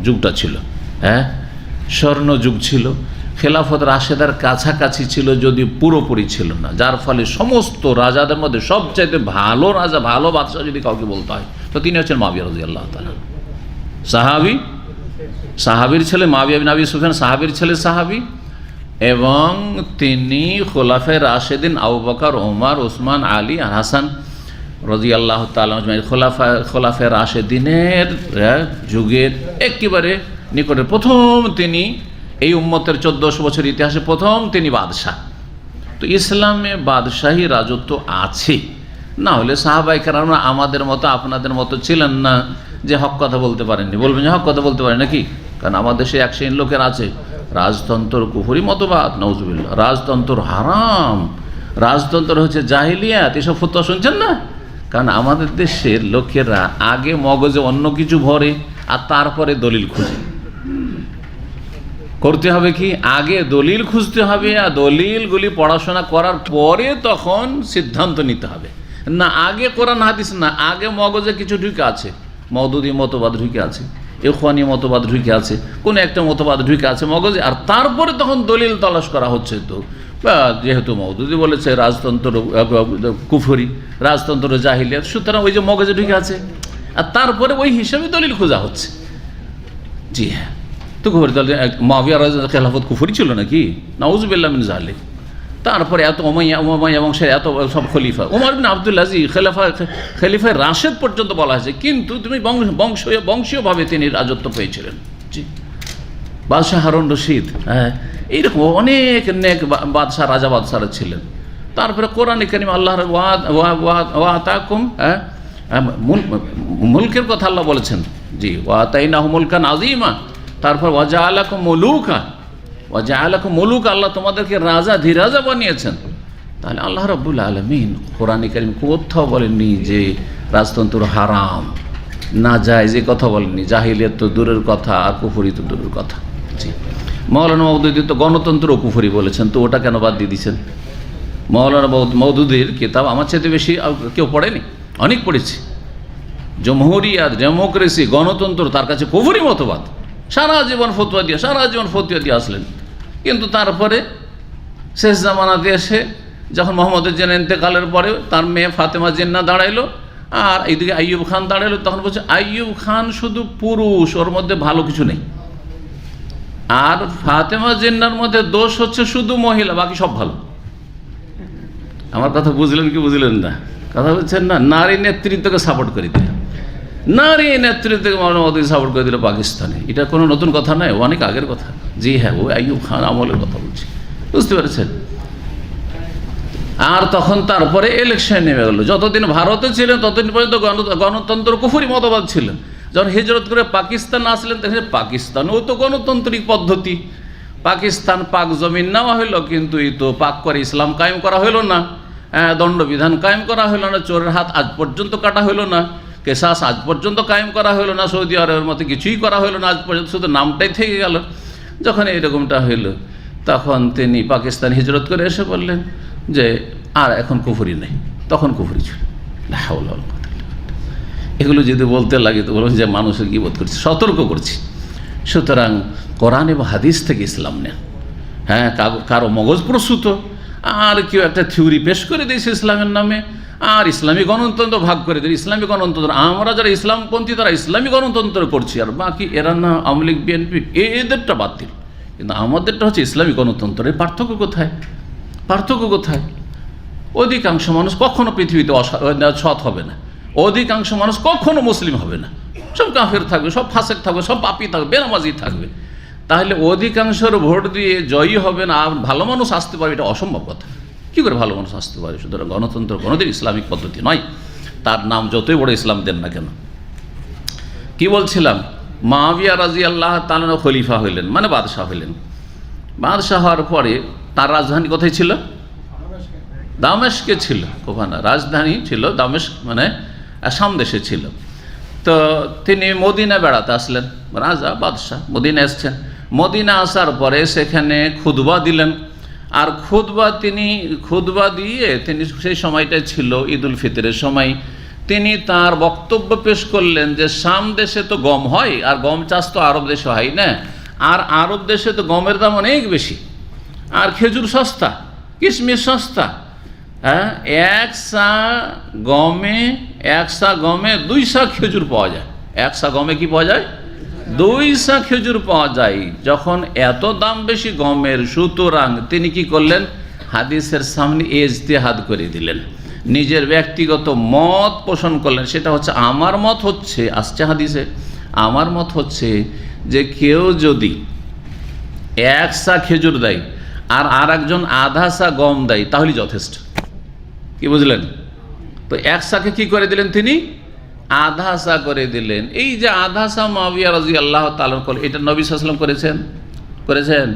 যুগটা ছিল। হ্যাঁ, স্বর্ণ যুগ ছিল, খেলাফত রাশেদার কাছাকাছি ছিল, যদি পুরোপুরি ছিল না, যার ফলে সমস্ত রাজাদের মধ্যে সবচাইতে ভালো রাজা, ভালো বাদশাহ যদি কাউকে বলতে হয়, তো তিনি হচ্ছেন মুআবিয়া রাদিয়াল্লাহু তাআলা। সাহাবী, সাহাবীর ছেলে মুআবিয়া বিন আবি সুফিয়ান, সাহাবীর ছেলে সাহাবী, এবং তিনি খোলাফায়ে রাশেদিন আবু বকর, ওমর, ওসমান, আলী আর হাসান রাদিয়াল্লাহু তাআলা আজমাইন, খোলাফায়ে রাশেদিনের যুগের একেবারে নিকটের প্রথম তিনি, এই উম্মতের 1400 বছর ইতিহাসে প্রথম তিনি বাদশাহ। তো ইসলামে বাদশাহী রাজত্ব আছে, না হলে সাহাবায়ে কেরাম আমাদের মতো আপনাদের মতো ছিলেন না যে হক কথা বলতে পারেননি। বলবেন যে হক কথা বলতে পারেন নাকি? কারণ আমাদের দেশে এক শ্রেণীর লোকের আছে রাজতন্ত্র কুফরি মতবাদ, নাউজুবিল্লাহ, রাজতন্ত্র হারাম, রাজতন্ত্র হচ্ছে জাহিলিয়াত, এসব ফতোয়া শুনছেন না? কারণ আমাদের দেশের লোকেরা আগে মগজে অন্য কিছু ভরে আর তারপরে দলিল খুঁজে। করতে হবে কি, আগে দলিল খুঁজতে হবে, আর দলিলগুলি পড়াশোনা করার পরে তখন সিদ্ধান্ত নিতে হবে। না আগে কোরআন হাদিস না, আগে মগজে কিছু ঢুকে আছে, মওদুদি মতবাদ ঢুকে আছে, ইখওয়ানি মতবাদ ঢুকে আছে, কোন একটা মতবাদ ঢুকে আছে মগজে, আর তারপরে তখন দলিল তলাশ করা হচ্ছে। তো যেহেতু মওদুদি বলেছে রাজতন্ত্র কুফরি, রাজতন্ত্র জাহিলিয়াত, সুতরাং ওই যে মগজে ঢুকে আছে, আর তারপরে ওই হিসাবে দলিল খোঁজা হচ্ছে। জি হ্যাঁ, তো কুফরি দল মুআবিয়া রাদিয়াল্লাহু খেলাফত কুফরি ছিল নাকি? নাউজুবিল্লাহ মিন যালিক। তারপরে এত উমাইয়া বংশের এত সব খলিফা, ওমর বিন আব্দুল আজিজ খলিফায়ে রাশেদ পর্যন্ত বলা হয়েছে, কিন্তু তুমি বংশীয়ভাবে তিনি রাজত্ব পেয়েছিলেন। জি, বাদশাহ হারুন রশিদ, হ্যাঁ, এইরকম অনেক নেক বাদশাহ, রাজা বাদশারা ছিলেন। তারপরে কোরআনে কারীম আল্লাহর ওয়াতাকুম, মুলকের কথা আল্লাহ বলেছেন, জি, ওয়াতাইনাহু মুলকান আযীমা। তারপর ওয়াজআলাকুম মুলুকা, ওয়াজআলাকুম মুলুকা, আল্লাহ তোমাদেরকে রাজা ধীরাজা বানিয়েছেন। তাহলে আল্লাহ রাব্বুল আলামিন কোরআনে কারীম কোথাও বলেননি যে রাজতন্ত্র হারাম, না জায়েজ, এই কথা বলেননি। জাহিলিয়াত তো দূরের কথা, আর কুফরি তো দূরের কথা। জি, মাওলানা মওদুদি তো গণতন্ত্র ও কুফরি বলেছেন, তো ওটা কেন বাদ দিয়ে দিয়েছেন? মাওলানা মওদুদির কিতাব আমার চাইতে বেশি কেউ পড়েনি, অনেক পড়েছি। জমহুরিয়াত, ডেমোক্রেসি, গণতন্ত্র তার কাছে কুফরি মতবাদ, সারা জীবন ফতোয়া দিয়ে আসলেন। কিন্তু তারপরে শেষ জামানাতে এসে যখন মোহাম্মদের জিন্নাহ ইন্তেকালের পরে তার মেয়ে ফাতেমা জিন্নাহ দাঁড়াইলো, আর এইদিকে আইয়ুব খান দাঁড়াইলো, তখন বলছে আইয়ুব খান শুধু পুরুষ, ওর মধ্যে ভালো কিছু নেই, আর ফাতেমা জিন্নাহর মধ্যে দোষ হচ্ছে শুধু মহিলা, বাকি সব ভালো। আমার কথা বুঝলেন কি বুঝলেন না? কথা বলছেন না? নারী নেতৃত্বকে সাপোর্ট করে দিল, নারী নেতৃত্বকে মৌলানা মওদুদি সাপোর্ট করে দিল পাকিস্তানে। এটা কোনো নতুন কথা নয়, অনেক আগের কথা। জি হ্যাঁ, ও আইয়ুব খান আমলের কথা বলছি, বুঝতে পেরেছেন? আর তখন তারপরে ইলেকশন নেমে গেল। যতদিন ভারতে ছিলেন ততদিন পর্যন্ত গণতন্ত্র কুফরি মতবাদ ছিলেন। যখন হিজরত করে পাকিস্তান আসলেন তখন পাকিস্তানেও তো গণতান্ত্রিক পদ্ধতি, পাকিস্তান পাক জমিন নেওয়া হইল, কিন্তু এই তো পাক করে ইসলাম কায়েম করা হইল না, দণ্ডবিধান কায়েম করা হইল না, চোরের হাত আজ পর্যন্ত কাটা হইল না, কেসাস আজ পর্যন্ত কায়েম করা হইল না, সৌদি আরবের মতো কিছুই করা হইল না আজ পর্যন্ত, শুধু নামটাই থেকে গেল। যখন এইরকমটা হইল তখন তিনি পাকিস্তান হিজরত করে এসে বললেন যে আর এখন কুফরি নেই, তখন কুফরি ছিল। এগুলো যদি বলতে লাগে তো বলুন যে মানুষের কি বোধ করছি, সতর্ক করছি। সুতরাং কোরআন এবং হাদিস থেকে ইসলাম নেন। হ্যাঁ, কারো মগজ প্রসূত আর কেউ একটা থিওরি পেশ করে দিয়েছে ইসলামের নামে, আর ইসলামী গণতন্ত্র ভাগ করে দিল। ইসলামী গণতন্ত্র, আমরা যারা ইসলামপন্থী তারা ইসলামী গণতন্ত্র করছি, আর বাকি এরা না আওয়ামী লীগ বিএনপি এদেরটা বাদ দিল, কিন্তু আমাদেরটা হচ্ছে ইসলামী গণতন্ত্র। এর পার্থক্য কোথায়? পার্থক্য কোথায়? অধিকাংশ মানুষ কখনো পৃথিবীতে সৎ হবে না, অধিকাংশ মানুষ কখনো মুসলিম হবে না, সব কাফের থাকবে, সব ফাসেক থাকবে, সব পাপী থাকবে, বেনামাজি থাকবে। তাহলে অধিকাংশের ভোট দিয়ে জয়ী হবে না আর ভালো মানুষ আসতে পারবে, এটা অসম্ভব কথা। কী করে ভালো মানুষ আসতে পারে? সুতরাং গণতন্ত্র কোনোদিন ইসলামিক পদ্ধতি নয়, তার নাম যতই বড় ইসলাম দেন না কেন। কি বলছিলাম? মুআবিয়া রাদিয়াল্লাহু তাআলা খলিফা হইলেন, মানে বাদশাহ হইলেন। বাদশাহ হওয়ার পরে তার রাজধানী কোথায় ছিল? দামেস্কে ছিল। কোফানা রাজধানী ছিল দামেস্ক, মানে শাম দেশে ছিল। তো তিনি মদিনা বেড়াতে আসলেন, রাজা বাদশাহ মদিনা এসছেন। মদিনা আসার পরে সেখানে খুতবা দিলেন, আর খুতবা দিয়ে তিনি সেই সময়টা ছিল ঈদুল ফিতরের সময়। তিনি তার বক্তব্য পেশ করলেন যে শাম দেশে তো গম হয়, আর গম চাষ তো আরব দেশে হয় না, আর আরব দেশে তো গমের দাম অনেক বেশি, আর খেজুর সস্তা, কিশমিশ সস্তা। হ্যাঁ, এক সা গমে 2 সা খেজুর পাওয়া যায়। 1 সা গমে কি পাওয়া যায়? 2 সা খেজুর পাওয়া যায়। যখন এত দাম বেশি গমের, সুতরাং তিনি কি করলেন? হাদিসের সামনে ইজতিহাদ করে দিলেন, নিজের ব্যক্তিগত মত পোষণ করলেন। সেটা হচ্ছে, আমার মত হচ্ছে, আসছে হাদিসে, আমার মত হচ্ছে যে কেউ যদি 1 সা খেজুর দেয় আর একজন আধা সা গম দেয় তাহলে যথেষ্ট। কি বুঝলেন? তো 1 সাকে কি করে দিলেন? তিনি আধা সা করে দিলেন। এই যে আধা সা মুআবিয়া রাদিয়াল্লাহু তাআলা, এটা নবী সাল্লাল্লাহু আলাইহি ওয়াসাল্লাম করেছেন।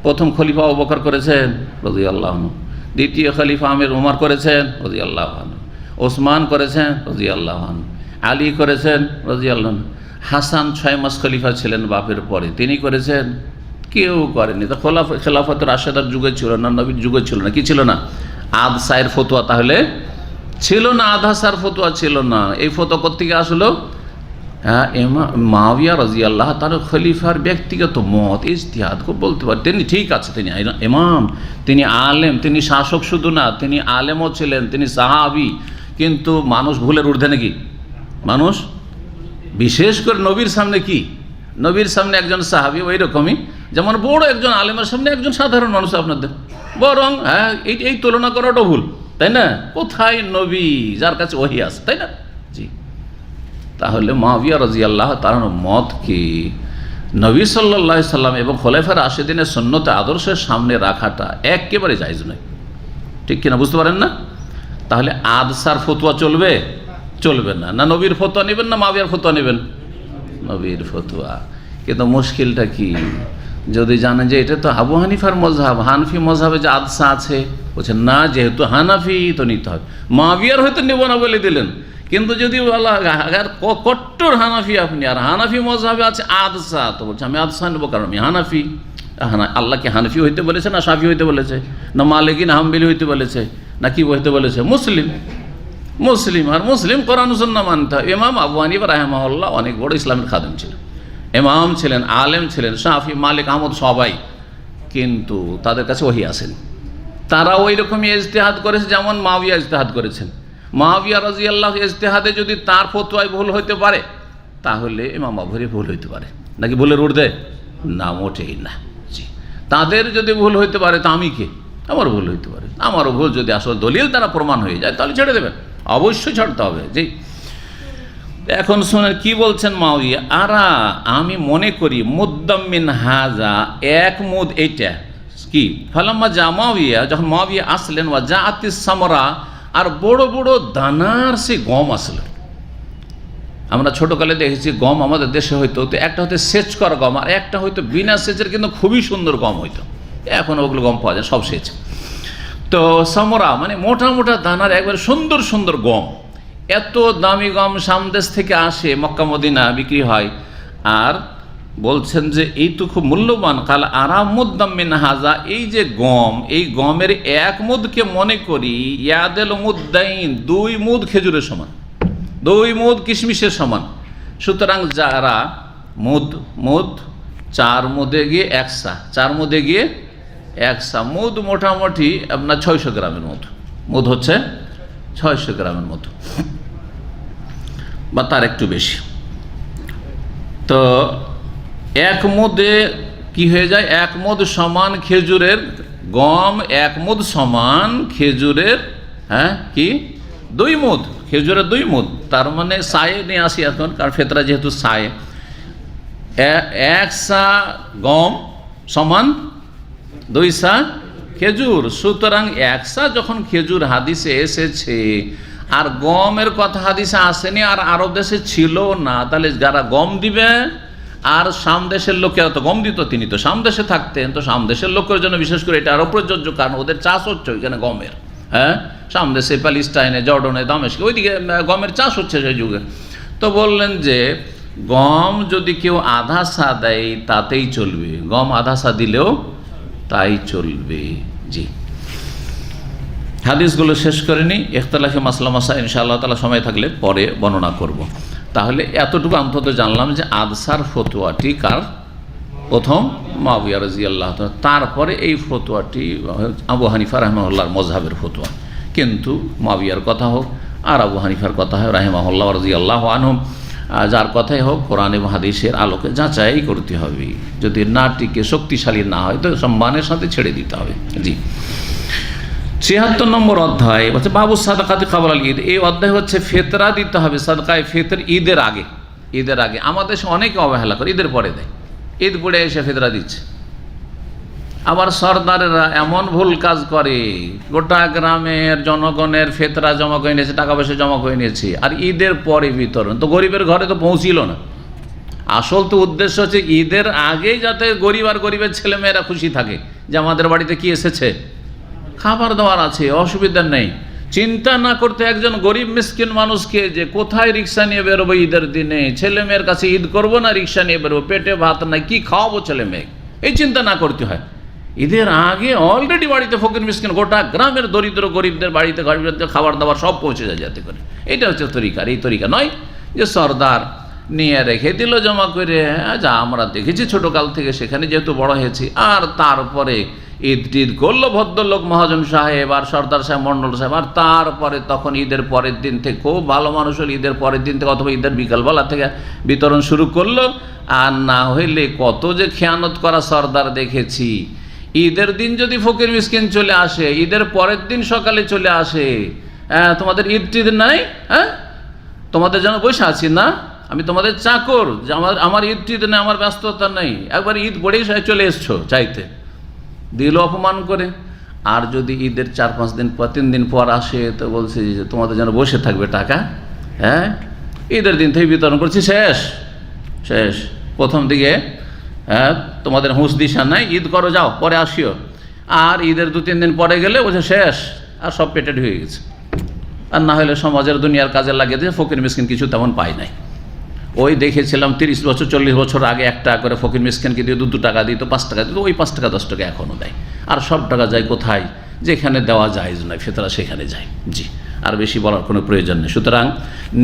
প্রথম খলিফা আবু বকর করেছেন রাদিয়াল্লাহু আনহু, দ্বিতীয় খলিফা আমির উমর করেছেন রাদিয়াল্লাহু আনহু, ওসমান করেছেন রাদিয়াল্লাহু আনহু, আলী করেছেন রাদিয়াল্লাহু আনহু, হাসান 6 মাস খলিফা ছিলেন বাপের পরে, তিনি করেছেন। কেউ করেনি। তো খেলাফত রাশেদার যুগে ছিল না, নবীর যুগে ছিল না। কি ছিল না? আধ সায়ের ফতোয়া তাহলে ছিল না, আধা সার ফতোয়া ছিল না। এই ফতোয়া কোত্থেকে আসলো? হ্যাঁ, মুআবিয়া রাদিয়াল্লাহু তাআলা খলিফার ব্যক্তিগত মত, ইজতিহাদ খুব বলতে পারে। তিনি ঠিক আছে, তিনি ইমাম, তিনি আলেম, তিনি শাসক শুধু না, তিনি আলেমও ছিলেন, তিনি সাহাবী। কিন্তু মানুষ ভুলের ঊর্ধ্বে নাকি? মানুষ বিশেষ করে নবীর সামনে কি? নবীর সামনে একজন সাহাবী ওই রকমই যেমন বড় একজন আলেমের সামনে একজন সাধারণ মানুষ আপনাদের, বরং হ্যাঁ এই তুলনা করাটাও ভুল, তাই না? কোথায় নবী যার কাছে ওহী আছে, তাই না? জি। তাহলে মুআবিয়া রাদিয়াল্লাহু তাআলার মত কি নবী সাল্লাল্লাহু আলাইহি সাল্লাম এবং খোলাফায়ে রাশিদিনের সুন্নতে আদর্শের সামনে রাখাটা একেবারে জায়েজ নয়, ঠিক কিনা? বুঝতে পারেন না? তাহলে আদসার ফতোয়া চলবে? চলবে না। না নবীর ফতোয়া নেবেন না মুআবিয়ার ফতোয়া নেবেন? নবীর ফতোয়া। কিন্তু মুশকিলটা কি? যদি জানেন যে এটা তো আবু হানিফার মজহাব, হানফি মজহাবে যে আদসা আছে, বলছেন না যেহেতু হানাফি তো নিতে হবে। মুআবিয়ার হয়তো নেব না বলে দিলেন, কিন্তু যদি কট্টর হানাফি আপনি, আর হানাফি মজহাবে আছে আদসা, তো বলছে আমি আদসা নেবো কারণ আমি হানাফি। আল্লাহকে হানাফি হইতে বলেছে না শাফি হইতে বলেছে, না মালিকি না হাম্বলি হইতে বলেছে, না কি হইতে বলেছে? মুসলিম। আর মুসলিম কোরআন সুন্নাহ মানতে হয়। ইমাম আবু হানিফা রাহিমাহুল্লাহ অনেক বড় ইসলামের খাদেম ছিলেন, ইমাম ছিলেন, আলেম ছিলেন, শাফি, মালিক, আহমদ সবাই, কিন্তু তাদের কাছে ওহী আসেনি। তারা ওই রকমই ইজতিহাদ করেছে যেমন মুআবিয়া ইজতিহাদ করেছেন। মুআবিয়া রাদিয়াল্লাহু ইজতিহাদে যদি তার ফতোয়ায় ভুল হইতে পারে, তাহলে ইমাম আবু হানিফা ভুল হইতে পারে নাকি? ভুলের ঊর্ধ্বে না, মোটেই না। জি। তাদের যদি ভুল হইতে পারে তা আমি কে? আমার ভুল হইতে পারে, আমারও ভুল যদি আসলে দলিল দ্বারা প্রমাণ হয়ে যায় তাহলে ছেড়ে দেবেন, অবশ্যই ছাড়তে হবে। জি, এখন শোনেন কি বলছেন মাওয়িয়া, আরা আমি মনে করি মুদ্দাম্মিন হাজা এক মুদ এইটা কি, ফালাম্মা যা মাওয়িয়া যখন মাওয়িয়া আসলেন, ওয়া যা আতিস সামরা আর বড় বড় দানার সে গম আসলো। আমরা ছোটোকালে দেখেছি গম আমাদের দেশে হয়তো, তো একটা হয়তো সেচ করা গম আর একটা হয়তো বিনা সেচের কিন্তু খুবই সুন্দর গম হইতো, এখন ওগুলো গম পাওয়া যায় সব সেচ। তো সামরা মানে মোটা মোটা দানার একবারে সুন্দর সুন্দর গম, এত দামি গম সামদেশ থেকে আসে, মক্কা মদিনা বিক্রি হয়। আর বলছেন যে এই তো খুব মূল্যবান, কাল আরাম মুদ্দাম্মিন হাজা, এই যে গম, এই গমের এক মুদকে মনে করি ইয়াদেল মুদ্দাইন, 2 মুদ খেজুরের সমান, 2 মুদ কিশমিশের সমান। সুতরাং যারা মুদ 4 মুদে গিয়ে 1 সা, 4 মুদে গিয়ে 1 সা, মুদ মোটামুটি আপনার 600 গ্রামের মতো, মুদ হচ্ছে 600 গ্রামের মতো বা তার একটু বেশি। তো 1 মুদে কি হয়ে যায়, 1 মুদ সমান খেজুরের গম, 1 মুদ সমান খেজুরের কি 2 মুদ, খেজুরের 2 মুদ। তার মানে সায়ে নিয়ে আসি এখন, কারণ ফেতরা যেহেতু সায়ে, 1 সা গম সমান 2 সা খেজুর। সুতরাং 1 সা যখন খেজুর হাদিসে এসেছে আর গমের কথা হাদিসে আসেনি আর আরব দেশে ছিল না, তাহলে যারা গম দিবে আর সামদেশের লোকেরা তো গম দিত, তিনি তো সামদেশে থাকতেন, তো সামদেশের লোকের জন্য বিশেষ করে এটা আরও প্রযোজ্য, কারণ ওদের চাষ হচ্ছে ওইখানে গমের। সামদেশে প্যালেস্টাইনে, জর্ডনে, দামেস্কে ওইদিকে গমের চাষ হচ্ছে সেই যুগে। তো বললেন যে গম যদি কেউ আধা সা দেয় তাতেই চলবে, গম আধা সা দিলেও তাই চলবে। জি, হাদিসগুলো শেষ করে নিই, ইখতিলাফে মাসলা মাসা ইনশাআল্লাহ তাআলা সময় থাকলে পরে বর্ণনা করব। তাহলে এতটুকু অন্তত জানলাম যে আদসার ফতোয়াটি কার, প্রথম মুআবিয়া রাদিয়াল্লাহু তাআলা, তারপরে এই ফতোয়াটি আবু হানিফা রাহিমাহুল্লাহর মযহাবের ফতোয়া। কিন্তু মুআবিয়ার কথা হোক আর আবু হানিফার কথা হোক রাহিমাহুল্লাহ রাদিয়াল্লাহু আনহুম, যার কথাই হোক কোরআন এবং হাদিসের আলোকে যাচাই করতে হবে, যদি না টিকে শক্তিশালী না হয় তো সম্মানের সাথে ছেড়ে দিতে হবে। জি, ৭৬ নম্বর অধ্যায় হচ্ছে বাবু সাদাকাতি কাবলাল ঈদ। এই অধ্যায় হচ্ছে ফেতরা দিতে হবে, সাদকায়ে ফিতর ঈদের আগে। ঈদের আগে আমাদের দেশে অনেকে অবহেলা করে, ঈদের পরে দেয়, ঈদ পড়ে এসে ফেতরা দিচ্ছে। আবার সরদারেরা এমন ভুল কাজ করে, গোটা গ্রামের জনগণের ফেতরা জমা করে নিয়েছে, টাকা পয়সা জমা করে নিয়েছে, আর ঈদের পরে বিতরণ, তো গরিবের ঘরে তো পৌঁছিল না। আসল তো উদ্দেশ্য হচ্ছে ঈদের আগেই যাতে গরিব আর গরিবের ছেলেমেয়েরা খুশি থাকে যে আমাদের বাড়িতে কি এসেছে, খাবার দাবার আছে, অসুবিধা নেই। চিন্তা না করতে একজন গরিব মিসকিন মানুষকে যে কোথায় রিক্সা নিয়ে বেরোবো ঈদের দিনে, ছেলে মেয়ের কাছে ঈদ করবো না রিক্সা নিয়ে বেরোবো, পেটে ভাত নাই, কি খাওয়াবো ছেলে মেয়ে, এই চিন্তা না করতে হয়। ঈদের আগে অলরেডি বাড়িতে ফকির মিসকিন, গোটা গ্রামের দরিদ্র গরিবদের বাড়িতে খাবার দাবার সব পৌঁছে যায় যাতে করে। এটা হচ্ছে তরিকা। এই তরিকা নয় যে সর্দার নিয়ে রেখে দিল জমা করে, যা আমরা দেখেছি ছোটোকাল থেকে, সেখানে যেহেতু বড় হয়েছি, আর তারপরে ঈদ টিদ করলো ভদ্রলোক মহাজন সাহেব আর সর্দার সাহেব মন্ডল সাহেব, আর তারপরে তখন ঈদের পরের দিন থেকে খুব ভালো মানুষ হল, ঈদের পরের দিন থেকে অথবা ঈদের বিকালবেলা থেকে বিতরণ শুরু করলো। আর না হইলে কত যে খেয়ানত করা সর্দার দেখেছি, ঈদের দিন যদি ফকির মিসকিন চলে আসে, ঈদের পরের দিন সকালে চলে আসে, তোমাদের ঈদ টিদ নাই, তোমাদের যেন বসে আছি না, আমি তোমাদের চাকর, যে আমার ঈদ টিদ নেই, আমার ব্যস্ততা নেই, একবার ঈদ পড়েই চলে এসছো চাইতে, দিল অপমান করে। আর যদি ঈদের 4-5 দিন পর 3 দিন পর আসে তো বলছে যে তোমাদের যেন বসে থাকবে টাকা, ঈদের দিন থেকে বিতরণ করছি, শেষ শেষ, প্রথম দিকে তোমাদের হুঁশ দিশা নাই, ঈদ করো যাও পরে আসিও। আর ঈদের 2-3 দিন পরে গেলে বলছে শেষ, আর সব পেটেড হয়ে গেছে। আর না হলে সমাজের দুনিয়ার কাজে লাগিয়ে দিয়ে ফকির মিসকিন কিছু তেমন পায় নাই। ওই দেখেছিলাম 30 বছর 40 বছর আগে 1 টাকা করে ফকির মিসকিনকে দিয়ে 2 টাকা দিত, 5 টাকা দিত, ওই 5 টাকা 10 টাকা এখনও দেয়। আর সব টাকা যায় কোথায়, যেখানে দেওয়া জায়েজ নয় ফেতরা সেখানে যায়। জি, আর বেশি বলার কোনো প্রয়োজন নেই। সুতরাং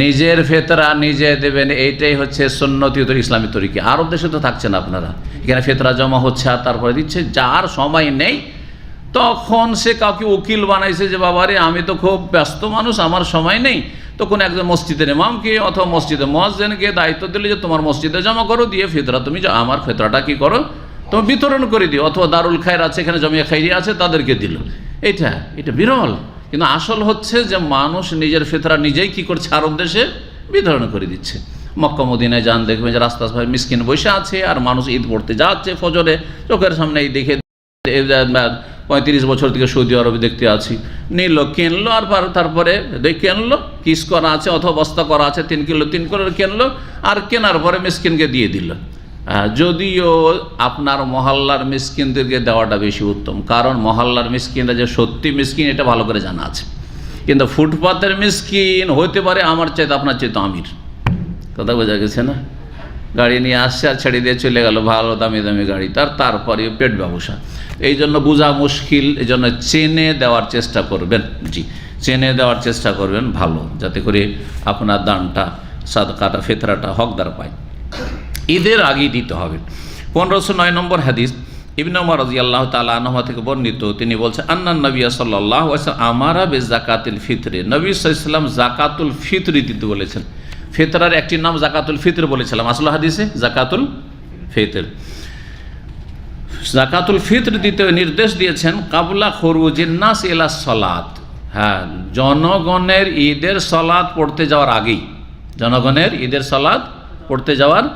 নিজের ফেতরা নিজে দেবেন, এইটাই হচ্ছে সুন্নতি ইসলামী তরিকা। আরব দেশে তো থাকছেন আপনারা, এখানে ফেতরা জমা হচ্ছে আর তারপরে দিচ্ছে। যার সময় নেই তখন সে কাউকে উকিল বানাইছে যে বাবারে আমি তো খুব ব্যস্ত মানুষ, আমার সময় নেই, তখন একজন মসজিদের ইমামকে অথবা মসজিদের মুয়াজ্জিনকে দায়িত্ব দিলে যে তোমার মসজিদে জমা করো, দিয়ে ফিতরা তুমি আমার ফিতরাটা কি করো তোমার বিতরণ করে দিও, অথবা দারুল খায়ের আছে, এখানে জমিয়া খাইরি আছে, তাদেরকে দিল। এটা বিরল। কিন্তু আসল হচ্ছে যে মানুষ নিজের ফিতরা নিজেই কি করছে, আরব দেশে বিতরণ করে দিচ্ছে। মক্কা মদিনায় যান, দেখবেন যে রাস্তা মিসকিন বসে আছে, আর মানুষ ঈদ পড়তে যাচ্ছে ফজরে, চোখের সামনে এই দেখে 35 বছর থেকে সৌদি আরবে দেখতে আছি, নিল, কিনলো, আর তারপরে কিনলো, কিস করা আছে অথবা বস্তা করা আছে, 3 কিলো কিনলো, আর কেনার পরে মিসকিনকে দিয়ে দিল। যদিও আপনার মহল্লার মিসকিনদেরকে দেওয়াটা বেশি উত্তম, কারণ মহল্লার মিসকিনরা যে সত্যি মিসকিন এটা ভালো করে জানা আছে। কিন্তু ফুটপাতের মিসকিন হতে পারে আমার চাইতে আপনার চাইতে আমির। কথা বোঝা গেছে না? গাড়ি নিয়ে আসছে আর ছেড়ে দিয়ে চলে গেল, ভালো দামি দামি গাড়ি, তারপরে পেট ব্যবসা। এই জন্য বোঝা মুশকিল, এই জন্য চেনে দেওয়ার চেষ্টা করবেন। জি, চেনে দেওয়ার চেষ্টা করবেন ভালো, যাতে করে আপনার দানটা, সাদকাটা, ফিতরাটা হকদার পায়। ঈদের আগেই দিতে হবে। 1509 নম্বর হাদিস, ইবনে ওমর রাদিয়াল্লাহু তাআলা আনহু থেকে বর্ণিত, তিনি বলছেন, আন্নান নবী সাল্লাল্লাহু আলাইহি ওয়াসাল্লাম আমারা বিযাকাতিল ফিতরে, নবী সাল্লাল্লাহু আলাইহি ওয়াসাল্লাম যাকাতুল ফিতর দিতে বলেছেন। ফিতরার একটি নাম যাকাতুল ফিতর বলেছিলাম আসল হাদিসে, যাকাতুল ফিতর। যাকাতুল ফিতর দিতে নির্দেশ দিয়েছেন কাবলা খুরুজিন নাস ইলা সালাত, হ্যাঁ, জনগণের ঈদের সালাত পড়তে যাওয়ার আগেই, জনগণের ঈদের সালাত পড়তে যাওয়ার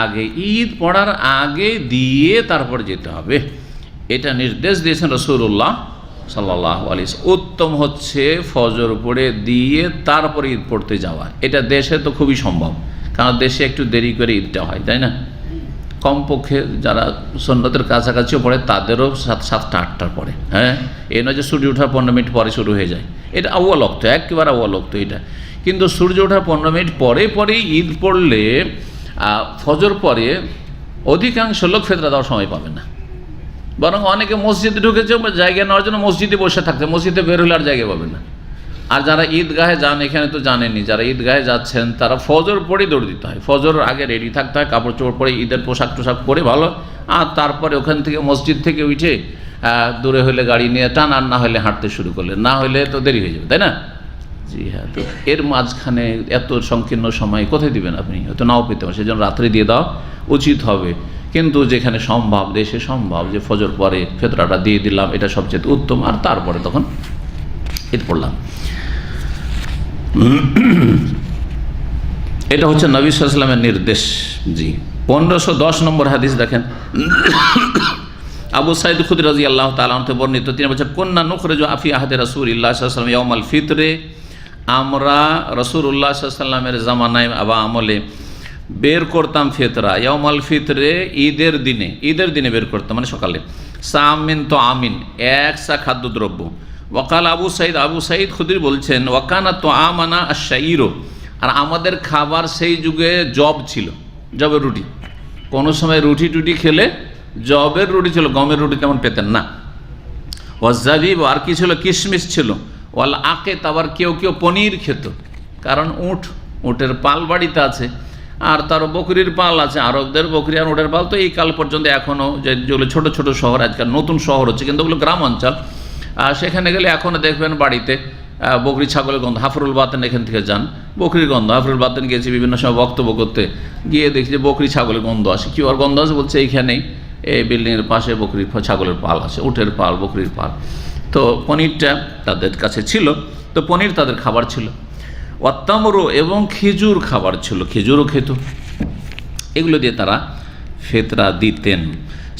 আগে, ঈদ পড়ার আগে দিয়ে তারপর যেতে হবে, এটা নির্দেশ দিয়েছেন রাসূলুল্লাহ সাল্লাল্লাহু আলাইহি ওয়াসাল্লাম। উত্তম হচ্ছে ফজর পড়ে দিয়ে তারপরে ঈদ পড়তে যাওয়া। এটা দেশে তো খুবই সম্ভব, কারণ দেশে একটু দেরি করে ঈদটা হয়, তাই না? কমপক্ষে যারা সুন্নতের কাছাকাছিও পড়ে তাদেরও 7টা 8টার পরে, হ্যাঁ, এই নয় যে সূর্য ওঠার 15 মিনিট পরে শুরু হয়ে যায়, এটা আউয়াল ওয়াক্ত, একেবারে আউয়াল ওয়াক্ত এটা। কিন্তু সূর্য ওঠার 15 মিনিট পরেই ঈদ পড়লে ফজর পরে অধিকাংশ লোক ফিতরা দেওয়ার সময় পাবে না, বরং অনেকে মসজিদে ঢুকেছে জায়গা নেওয়ার জন্য, মসজিদে বসে থাকছে, মসজিদে বের হলে আর জায়গা পাবে না। আর যারা ঈদগাহে যান, এখানে তো জানেনই, যারা ঈদগাহে যাচ্ছেন তারা ফজর পরে দৌড় দিতে হয়, ফজর আগে রেডি থাকতে হয়, কাপড় চোপড় পরে, ঈদের পোশাক টোশাক পরে ভালো, আর তারপরে ওখান থেকে মসজিদ থেকে উঠে দূরে হলে গাড়ি নিয়ে টান, আর না হলে হাঁটতে শুরু করলে, না হলে তো দেরি হয়ে যাবে, তাই না? জি হ্যাঁ, তো এর মাঝখানে এত সংকীর্ণ সময় কোথায় দিবেন আপনি? হয়তো নাও পেতে পারেন, সেজন্য রাত্রে দিয়ে দেওয়া উচিত হবে। কিন্তু যেখানে সম্ভব, দেশে সম্ভব, যে ফজর পরে ফিতরাটা দিয়ে দিলাম, এটা সবচেয়ে উত্তম, আর তারপরে তখন ঈদ পড়লাম। এটা হচ্ছে নবী সাল্লাল্লাহু আলাইহি ওয়াসাল্লামের নির্দেশ। জি, 1510 নম্বর হাদিস দেখেন, আবু সাঈদ খুদরী রাদিয়াল্লাহু তাআলা আনহু বর্ণিত, তিনি বলেছেন, কুন্না নুখরিজু আফি আহদি রাসূলিল্লাহ সাল্লাল্লাহু আলাইহি ওয়াসাল্লাম ইয়াউমাল ফিতরে, আমরা রাসূলুল্লাহ সাল্লাল্লাহু আলাইহি ওয়াসাল্লামের জামানায় বা আমলে বের করতাম ফিতরা, ইয়াউমাল ফিতরে, ঈদের দিনে বের করতাম, মানে সকালে, সামিন তো আমিন, এক সা খাদ্যদ্রব্য। ওয়াকাল আবু সাঈদ খুদরী বলছেন, ওয়াকানা তো আমানা আশ-শাইরু, আর আমাদের খাবার সেই যুগে জব ছিল, জবের রুটি। কোনো সময় রুটি টুটি খেলে জবের রুটি ছিল, গমের রুটি তেমন পেতেন না। ওয়াজাবিব, আর কি ছিল, কিশমিশ ছিল। ওয়াল আকেত, আবার কেউ পনির খেত, কারণ উটের পাল বাড়িতে আছে, আর তার বকরির পাল আছে। আরবদের বকরি আর উটের পাল তো এই কাল পর্যন্ত এখনও, যেগুলো ছোটো ছোটো শহর, আজকাল নতুন শহর হচ্ছে, কিন্তু ওগুলো গ্রাম অঞ্চল, সেখানে গেলে এখনও দেখবেন বাড়িতে বকরি ছাগলের গন্ধ। হাফরুল বাতেন এখান থেকে যান, বকরির গন্ধ। হাফরুল বাতেন গিয়েছি বিভিন্ন সময় বক্তব্য করতে, গিয়ে দেখি যে বকরি ছাগলের গন্ধ আসে। কি আর গন্ধ আছে? বলছে এইখানেই এই বিল্ডিংয়ের পাশে বকরির ছাগলের পাল আছে, উটের পাল, বকরির পাল। তো পনিরটা তাদের কাছে ছিল, তো পনির তাদের খাবার ছিল। ওয়াত্তামরু, এবং খেজুর খাবার ছিল, খেজুরও খেত। এগুলো দিয়ে তারা ফিতরা দিতেন।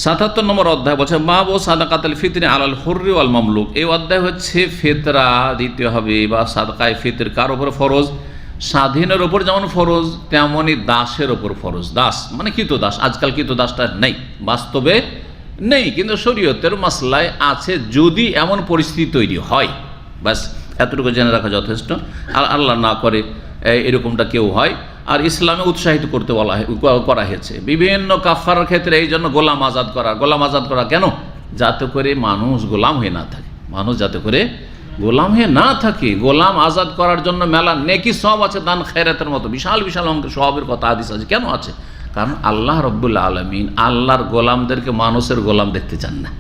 ৭৭ নম্বর অধ্যায় বলছে, বাবু সাদাকাতুল ফিতরি আলাল হুররি ওয়াল মামলুক। এই অধ্যায় হচ্ছে ফিতরা দিতে হবে বা সাদকায়ে ফিতর কার ওপর ফরজ? স্বাধীনের ওপর যেমন ফরজ, তেমনই দাসের ওপর ফরজ। দাস মানে কৃতদাস, আজকাল কৃতদাসটা নেই, বাস্তবে নেই, কিন্তু শরীয়তের মাসলায় আছে, যদি এমন পরিস্থিতি তৈরি হয়। ব্যাস এতটুকু জেনে রাখা যথেষ্ট। আর আল্লাহ না করে এরকমটা কেউ হয়, আর ইসলামে উৎসাহিত করতে করা হয়েছে বিভিন্ন কাফারার ক্ষেত্রে। এই জন্য গোলাম আজাদ করা কেন? যাতে করে মানুষ গোলাম হয়ে না থাকে, গোলাম হয়ে না থাকে। গোলাম আজাদ করার জন্য মেলা নেকি সব আছে, দান খেরাতের মতো বিশাল বিশাল অঙ্কের সবের কথা হাদিস আছে। কেন আছে? কারণ আল্লাহ রব্বুল আলামিন আল্লাহর গোলামদেরকে মানুষের গোলাম দেখতে চান না।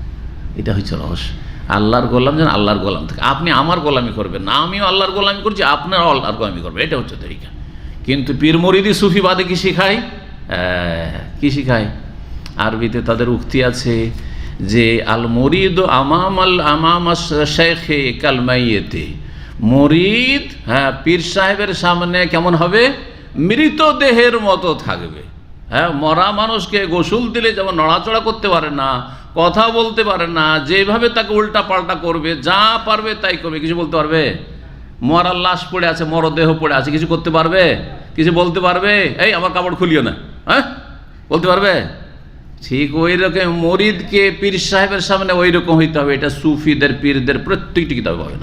এটা হচ্ছে রহস্য। আল্লাহর গোলাম যেন আল্লাহর গোলাম থাকে। আপনি আমার গোলামি করবেন না, আমিও আল্লাহর গোলামি করছি, আপনারাও আল্লাহর গোলামি করবেন, এটা হচ্ছে তরিকা। কিন্তু পীর মুরিদি সুফিবাদে কি শিখায়? আরবিতে তাদের উক্তি আছে যে আল মরিদ আমাম শেখে কালমাইয়েতে, মরিদ হ্যাঁ পীর সাহেবের সামনে কেমন হবে? মৃতদেহের মতো থাকবে। হ্যাঁ, মরা মানুষকে গোসল দিলে যেমন নড়াচড়া করতে পারে না, কথা বলতে পারে না, যেভাবে তাকে উল্টা পাল্টা করবে, যা পারবে তাই করবে, কিছু বলতে পারবে? মরার লাশ পড়ে আছে, মরদেহ পড়ে আছে, কিছু করতে পারবে? কিছু বলতে পারবে? এই আমার কাপড় খুলিও না, হ্যাঁ বলতে পারবে? ঠিক ওই রকম মরিদকে পীর সাহেবের সামনে ওই রকম হইতে হবে। এটা সুফিদের পীরদের প্রত্যেকটি কিতাবে পাবেন,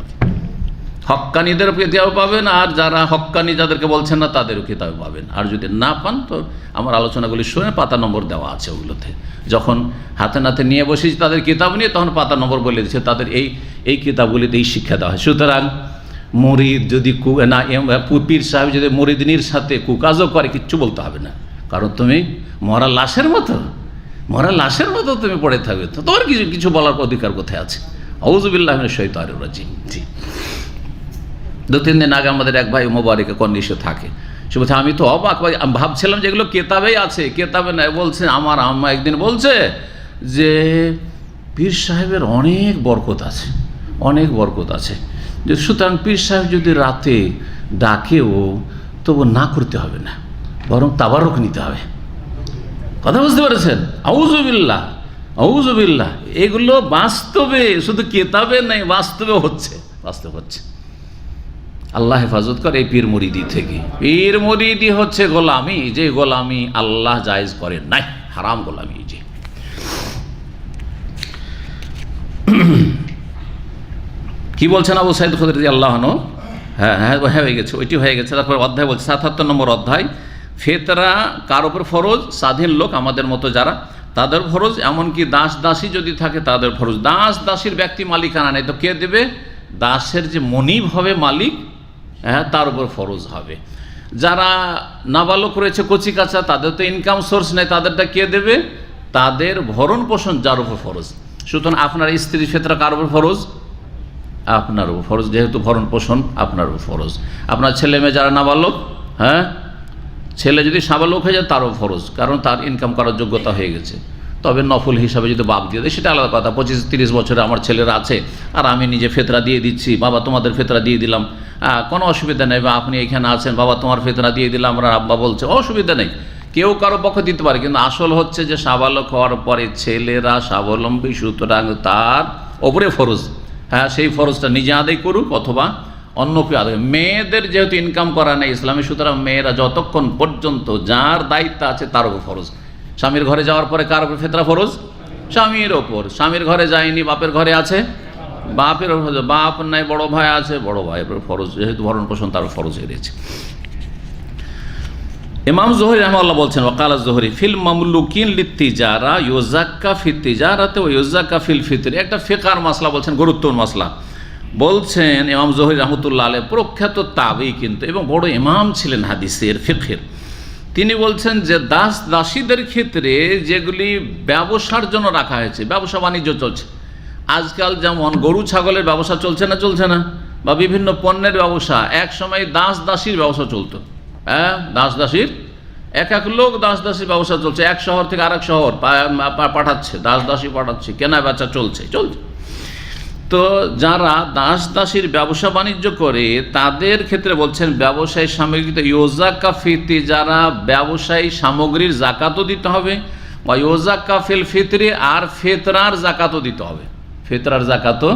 হক্কানিদের কিতাবে পাবেন, আর যারা হক্কানি যাদেরকে বলছেন না তাদেরও কিতাবে পাবেন। আর যদি না পান তো আমার আলোচনাগুলি শুনে পাতা নম্বর দেওয়া আছে ওগুলোতে। যখন হাতে নাতে নিয়ে বসেছি তাদের কিতাব নিয়ে, তখন পাতা নম্বর বলে দিচ্ছে তাদের এই কিতাবগুলিতে এই শিক্ষা দেওয়া হয়। সুতরাং মরিদ যদি পীর সাহেব যদি মরিদিনীর সাথে কুকাজও করে, কিচ্ছু বলতে হবে না, কারণ তুমি মরা লাশের মতো তুমি পড়ে থাকবে, তো তোমার কিছু বলার অধিকার কোথায় আছে? আউযুবিল্লাহি মিনাশ শাইতানির রাজিম। জি, 2-3 দিন আগে আমাদের এক ভাই মোবারকে কন্ডিশনে থাকে, সে বলছে আমি তো অবাক, আমি ভাবছিলাম যেগুলো কেতাবেই আছে, কেতাবে নাই। বলছে আমার আম্মা একদিন বলছে যে পীর সাহেবের অনেক বরকত আছে, যে সুতরাং পীর সাহেব যদি রাতে ডাকেও তবু না করতে হবে না, বরং তাবারুক নিতে হবে। কথা বুঝতে পেরেছেন? আউযুবিল্লাহ। এগুলো বাস্তবে, শুধু কেতাবে নাই, বাস্তবে হচ্ছে। আল্লাহ হেফাজত করে এই পীর মুরিদি থেকে। পীর মুরিদি হচ্ছে গোলামি, যে গোলামি আল্লাহ জায়েজ করেন নাই, হারাম গোলামি। যে কি বলছেন আবু সাইদ খুদরি রাদিয়াল্লাহু আনহু? হ্যাঁ হয়ে গেছে, ওইটি হয়ে গেছে। তারপর অধ্যায় বলছে 77 নম্বর অধ্যায়, ফেতরা কার উপর ফরজ? স্বাধীন লোক আমাদের মতো যারা, তাদের ফরজ। এমনকি দাস দাসী যদি থাকে তাদের ফরজ। দাস দাসীর ব্যক্তি মালিকানা নেই, তো কে দেবে? দাসের যে মনিব হবে মালিক, হ্যাঁ তার উপর ফরজ হবে। যারা নাবালক রয়েছে, কচি কাঁচা, তাদের তো ইনকাম সোর্স নেই, তাদেরটা কে দেবে? তাদের ভরণ পোষণ যার উপর ফরজ। সুতরাং আপনার স্ত্রী ফেতরা কার উপর ফরজ? আপনার উপর ফরজ, যেহেতু ভরণ পোষণ আপনার উপর ফরজ। আপনার ছেলে মেয়ে যারা নাবালক, হ্যাঁ ছেলে যদি সাবালক হয়ে যায় তারও ফরজ, কারণ তার ইনকাম করার যোগ্যতা হয়ে গেছে। তবে নফল হিসাবে যদি বাপ দিয়ে দেয় সেটা আলাদা কথা। 25-30 বছরে আমার ছেলেরা আছে আর আমি নিজে ফেতরা দিয়ে দিচ্ছি, বাবা তোমাদের ফেতরা দিয়ে দিলাম, কোনো অসুবিধা নেই। বা আপনি এখানে আছেন, বাবা তোমার ফেতরা দিয়ে দিলাম, আমরা আব্বা বলছে, অসুবিধা নেই, কেউ কারো পক্ষে দিতে পারে। কিন্তু আসল হচ্ছে যে সাবালক হওয়ার পরে ছেলেরা স্বাবলম্বী, সুতরাং তার ওপরে ফরজ, হ্যাঁ সেই ফরজটা নিজে আদায় করুক অথবা অন্য কেউ আদায়। মেয়েদের যেহেতু ইনকাম করা নেই ইসলামে, সুতরাং মেয়েরা যতক্ষণ পর্যন্ত যার দায়িত্ব আছে তার উপর ফরজ। স্বামীর ঘরে যাওয়ার পরে কার উপর ফেতরা ফরজ? স্বামীর ওপর। স্বামীর ঘরে যায়নি, বাপের ঘরে আছে, বাপের ওপর। বাপ নাই, বড় ভাই আছে, বড় ভাইয়ের উপর ফরজ, যেহেতু ভরণ পোষণ তার ফরজ হয়ে গেছে। ইমাম জোহরি রাহমাহুল্লাহ বলছেন, ওয়াকালা জোহরি ফিল মামলুকিন লিতিজারা ইউজাক্কা ফিত তিজারাতে ওয়া ইউজাক্কা ফিল ফিতরি। একটা ফিকহার মাসলা বলছেন, গুরুত্বপূর্ণ মাসলা বলছেন। ইমাম জোহরি রাহমাতুল্লাহ আলাইহি প্রখ্যাত তাবেঈ কিন্তু, এবং বড় ইমাম ছিলেন হাদিসের, ফিকহের। তিনি বলছেন যে দাস দাসীদের ক্ষেত্রে যেগুলি ব্যবসার জন্য রাখা হয়েছে, ব্যবসা বাণিজ্য চলছে আজকাল, যেমন গরু ছাগলের ব্যবসা চলছে না, বা বিভিন্ন পণ্যের ব্যবসা। এক সময় দাস দাসীর ব্যবসা চলতো, হ্যাঁ দাস দাসীর, এক লোক দাস দাসীর ব্যবসা চলছে, এক শহর থেকে আরেক শহর পাঠাচ্ছে, দাস দাসী পাঠাচ্ছে, কেনা বেচা চলছে। তো যারা দাস দাসীর ব্যবসা বাণিজ্য করে তাদের ক্ষেত্রে বলছেন ব্যবসায়ী সামগ্রীতে ইউজাক্কা ফিতি, যারা ব্যবসায়ী সামগ্রীর জাকাতও দিতে হবে, বা ইউজাক্কা ফিল ফিতরি, আর ফেতরার জাকাতও দিতে হবে, ফেতরার জাকাতও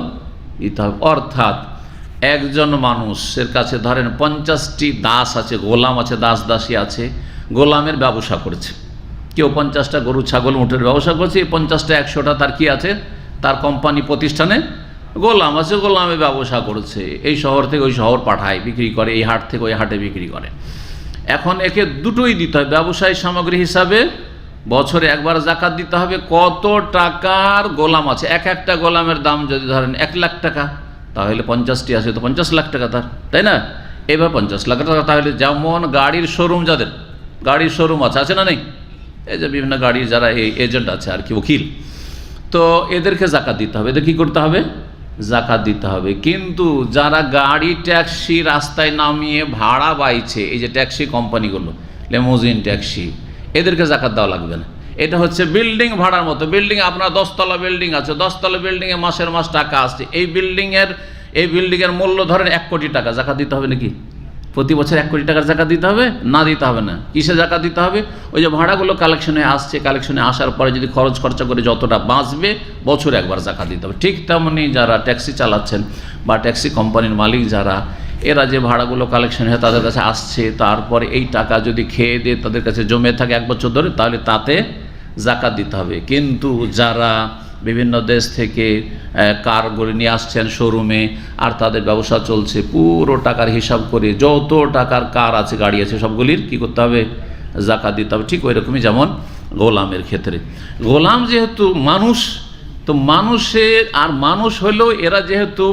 দিতে হবে। অর্থাৎ একজন মানুষের কাছে ধরেন 50টি দাস আছে, গোলাম আছে, দাস দাসী আছে, গোলামের ব্যবসা করছে। কেউ 50টা গরু ছাগল উটের ব্যবসা করছে, 50টা 100টা তার কি আছে, তার কোম্পানি প্রতিষ্ঠানে গোলাম আছে, গোলামে ব্যবসা করছে। এই শহর থেকে ওই শহর পাঠায়, বিক্রি করে, এই হাট থেকে ওই হাটে বিক্রি করে। এখন একে দুটোই দিতে হয়। ব্যবসায়ী সামগ্রী হিসাবে বছরে একবার জাকাত দিতে হবে। কত টাকার গোলাম আছে, একটা গোলামের দাম যদি ধরেন 1 লাখ টাকা, তাহলে 50টি আছে তো 50 লাখ টাকা তার, তাই না? এবার 50 লাখ টাকা। তাহলে যেমন গাড়ির শোরুম, যাদের গাড়ির শোরুম আছে না নেই, এই যে বিভিন্ন গাড়ির যারা এই এজেন্ট আছে আর কি, উকিল, তো এদেরকে জাকাত দিতে হবে। এদের কী করতে হবে? জাকাত দিতে হবে। কিন্তু যারা গাড়ি ট্যাক্সি রাস্তায় নামিয়ে ভাড়া বাইছে, এই যে ট্যাক্সি কোম্পানিগুলো, লেমোজিন ট্যাক্সি, এদেরকে জাকাত দেওয়া লাগবে না। এটা হচ্ছে বিল্ডিং ভাড়ার মতো। বিল্ডিং আপনার 10 তলা বিল্ডিং আছে, 10 তলা বিল্ডিংয়ে মাসের মাস টাকা আসছে, এই বিল্ডিংয়ের মূল্য ধরেন 1 কোটি টাকা, জাকাত দিতে হবে নাকি? প্রতি বছর 1 কোটি টাকার জাকাত দিতে হবে? না, দিতে হবে না। কিসে জাকাত দিতে হবে? ওই যে ভাড়াগুলো কালেকশনে আসছে, কালেকশনে আসার পরে যদি খরচ খরচা করে যতটা বাঁচবে বছরে একবার জাকাত দিতে হবে। ঠিক তেমনি যারা ট্যাক্সি চালাচ্ছেন বা ট্যাক্সি কোম্পানির মালিক যারা, এরা যে ভাড়াগুলো কালেকশন হয়ে তাদের কাছে আসছে, তারপরে এই টাকা যদি খেয়ে দিয়ে তাদের কাছে জমে থাকে 1 বছর ধরে, তাহলে তাতে জাকাত দিতে হবে। কিন্তু যারা বিভিন্ন দেশ থেকে কারগুলি নিয়ে আসছেন শোরুমে, আর তাদের ব্যবসা চলছে, পুরো টাকার হিসাব করে যত টাকার কার আছে, গাড়ি আছে, সবগুলির কী করতে হবে? জাকাত দিতে হবে। ঠিক ওই রকমই যেমন গোলামের ক্ষেত্রে, গোলাম যেহেতু মানুষ, তো মানুষের আর মানুষ হলেও এরা যেহেতু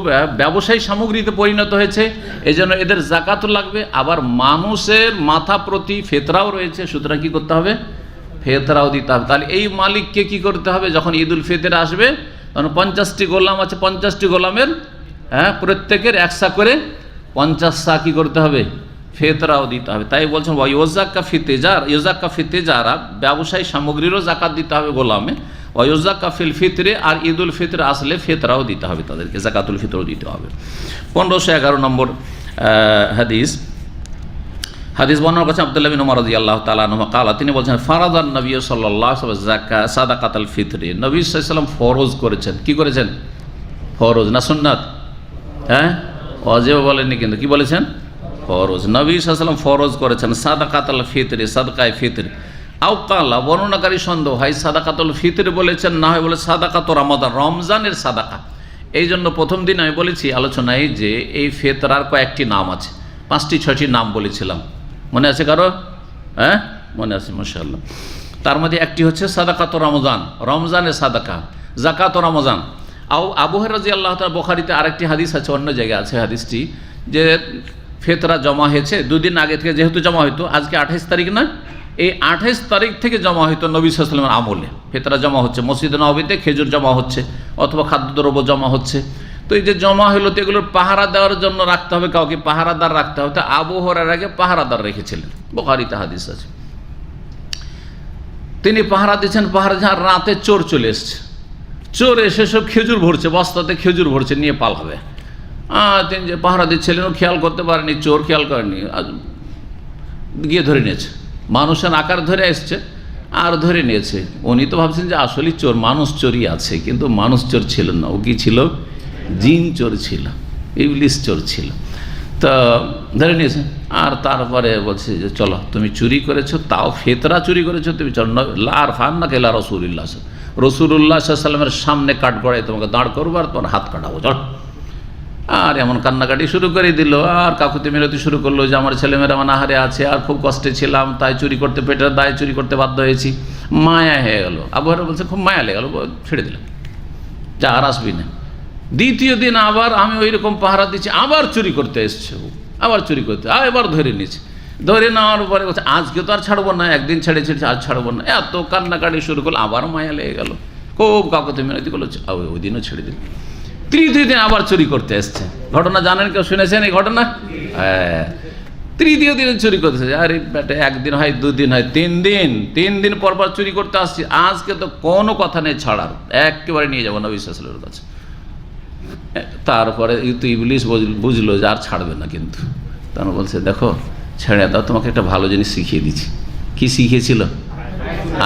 ব্যবসায়ী সামগ্রীতে পরিণত হয়েছে, এই জন্য এদের জাকাতও লাগবে। আবার মানুষের মাথা প্রতি ফেতরাও রয়েছে, সুতরাং কী করতে হবে? ফেতরাও দিতে হবে। তাহলে এই মালিককে কি করতে হবে? যখন ঈদুল ফিতর আসবে তখন 50টি গোলাম আছে, 50টি গোলামের প্রত্যেকের 1 সা করে 50 সা কী করতে হবে? ফেতরাও দিতে হবে। তাই বলছেন ওয়াইজাক্কা ফিতেজারা, ব্যবসায়ী সামগ্রীরও জাকাত দিতে হবে গোলামে, ওয়াইজাক্কা ফিল ফিতরে, আর ঈদুল ফিতর আসলে ফেতরাও দিতে হবে, তাদেরকে জাকাতুল ফিতরও দিতে হবে। 1511 নম্বর হাদিস বর্ণনা করেছেন আব্দুল্লাহ বিন উমর রাদিয়াল্লাহু তাআলা আনহু ক্বালা, তিনি বলছেন ফারাদান নবী সাল্লাল্লাহু আলাইহি ওয়াসাল্লাম যাকাত সাদাকাতুল ফিতরে, নবী সাল্লাল্লাহু আলাইহি ওয়াসাল্লাম ফরজ করেছেন। কি করেছেন? ফরজ না সুন্নাত? ওয়াজিব বলেননি, কিন্তু কি বলেছেন? ফরজ। নবী সাল্লাল্লাহু আলাইহি ওয়াসাল্লাম ফরজ করেছেন সাদাকাতুল ফিতরে, সাদকায়ে ফিতর। আও ক্বালা, বর্ণনাকারী সন্দেহ হয় সাদাকাতুল ফিতর বলেছেন, না হয় বলে সাদাকাতুর রমাদান, রমজানের সাদাকা। এই জন্য প্রথম দিন আমি বলেছি আলোচনায় যে এই ফিতরার কয়েকটি নাম আছে, 5টি 6টি নাম বলেছিলাম, মনে আছে কারো? মনে আছে, মাশাআল্লাহ। তার মধ্যে একটি হচ্ছে সাদাকাতুর রমজান, রমজানের সাদাকা, যাকাতুর রমজান। আবু হুরায়রা রাদিয়াল্লাহু তাআলা, বুখারীতে আরেকটি হাদিস আছে, অন্য জায়গায় আছে হাদিসটি, যে ফিতরা জমা হয়েছে 2 দিন আগে থেকে, যেহেতু জমা হইতো, আজকে 28 তারিখ না, এই 28 তারিখ থেকে জমা হইতো নবী সাল্লাল্লাহু আলাইহি ওয়াসাল্লামের আমলে। ফিতরা জমা হচ্ছে, মসজিদে নববীতে খেজুর জমা হচ্ছে অথবা খাদ্যদ্রব্য জমা হচ্ছে। তো এই যে জমা হলো, তো এগুলোর পাহারা দেওয়ার জন্য রাখতে হবে, কাউকে পাহারাদার রাখতে হবে। তো আবু হুরায়রা আগে পাহারাদার রেখেছিলেন, বুখারীতে হাদিস আছে। তিনি পাহারা দিচ্ছেন, পাহারা রাতে চোর চলে এসছে, চোর এসে সব খেজুর ভরছে, বস্তাতে খেজুর ভরছে, নিয়ে পালাবে। তিনি যে পাহারা দিচ্ছিলেন খেয়াল করতে পারেনি, চোর খেয়াল করেনি, গিয়ে ধরে নিয়েছে, মানুষের আকার ধরে এসছে আর ধরে নিয়েছে। উনি তো ভাবছেন যে আসলে চোর, মানুষ চোরই আছে, কিন্তু মানুষ চোর ছিল না, ও কি ছিল? জিন চোর ছিল, ইবলিস চোর ছিল। তো ধরে নিয়েছে, আর তারপরে বলছে যে চলো, তুমি চুরি করেছো, তাও ফিতরা চুরি করেছো, তুমি চলো লার ফান্না কেলা রাসূলুল্লাহ সাল্লাল্লাহু আলাইহি ওয়াসাল্লামের সামনে কাঠ গড়ায় তোমাকে দাঁড় করবো আর তোমার হাত কাটাবো, চল। আর এমন কান্নাকাটি শুরু করে দিল, আর কাকুতি মিনতি শুরু করলো যে আমার ছেলেমেয়েরা অনাহারে আছে, আর খুব কষ্টে ছিলাম, তাই চুরি করতে, পেটের দায়ে চুরি করতে বাধ্য হয়েছি। মায়া হয়ে গেল, আবু হুরায়রা বলছে খুব মায়া লেগে গেল, ছেড়ে দিলাম, যা আর আসবি না। দ্বিতীয় দিন আবার আমি ওই রকম পাহারা দিচ্ছি, আবার চুরি করতে এসছে, আবার চুরি করতে, এবার ধরে নিয়েছে। ধরে নেওয়ার পরে বলছে আজকে তো আর ছাড়বো না, একদিন ছেড়ে আজ ছাড়বো না, এত কান্নাকাটি শুরু করলো, আবার মায়া লেগে গেল, খুব কাকুতি মিনতি করলো, ওই দিনও ছেড়ে দিল। তৃতীয় দিন আবার চুরি করতে এসছে, ঘটনা জানেন, কেউ শুনেছেন এই ঘটনা? তৃতীয় দিনে চুরি করতেছে, আরে বেটা, 1 দিন হয়, 2 দিন হয়, 3 দিন পর পর চুরি করতে আসছি, আজকে তো কোনো কথা নেই ছাড়ার, একেবারে নিয়ে যাবো নবী সাল্লাল্লাহু আলাইহি ওয়াসাল্লামের কাছে। তারপরে তো ইবলিস বুঝলো যে আর ছাড়বে না, কিন্তু তখন বলছে দেখো ছেড়ে দাও, তোমাকে একটা ভালো জিনিস শিখিয়ে দিচ্ছি। কি শিখিয়েছিল?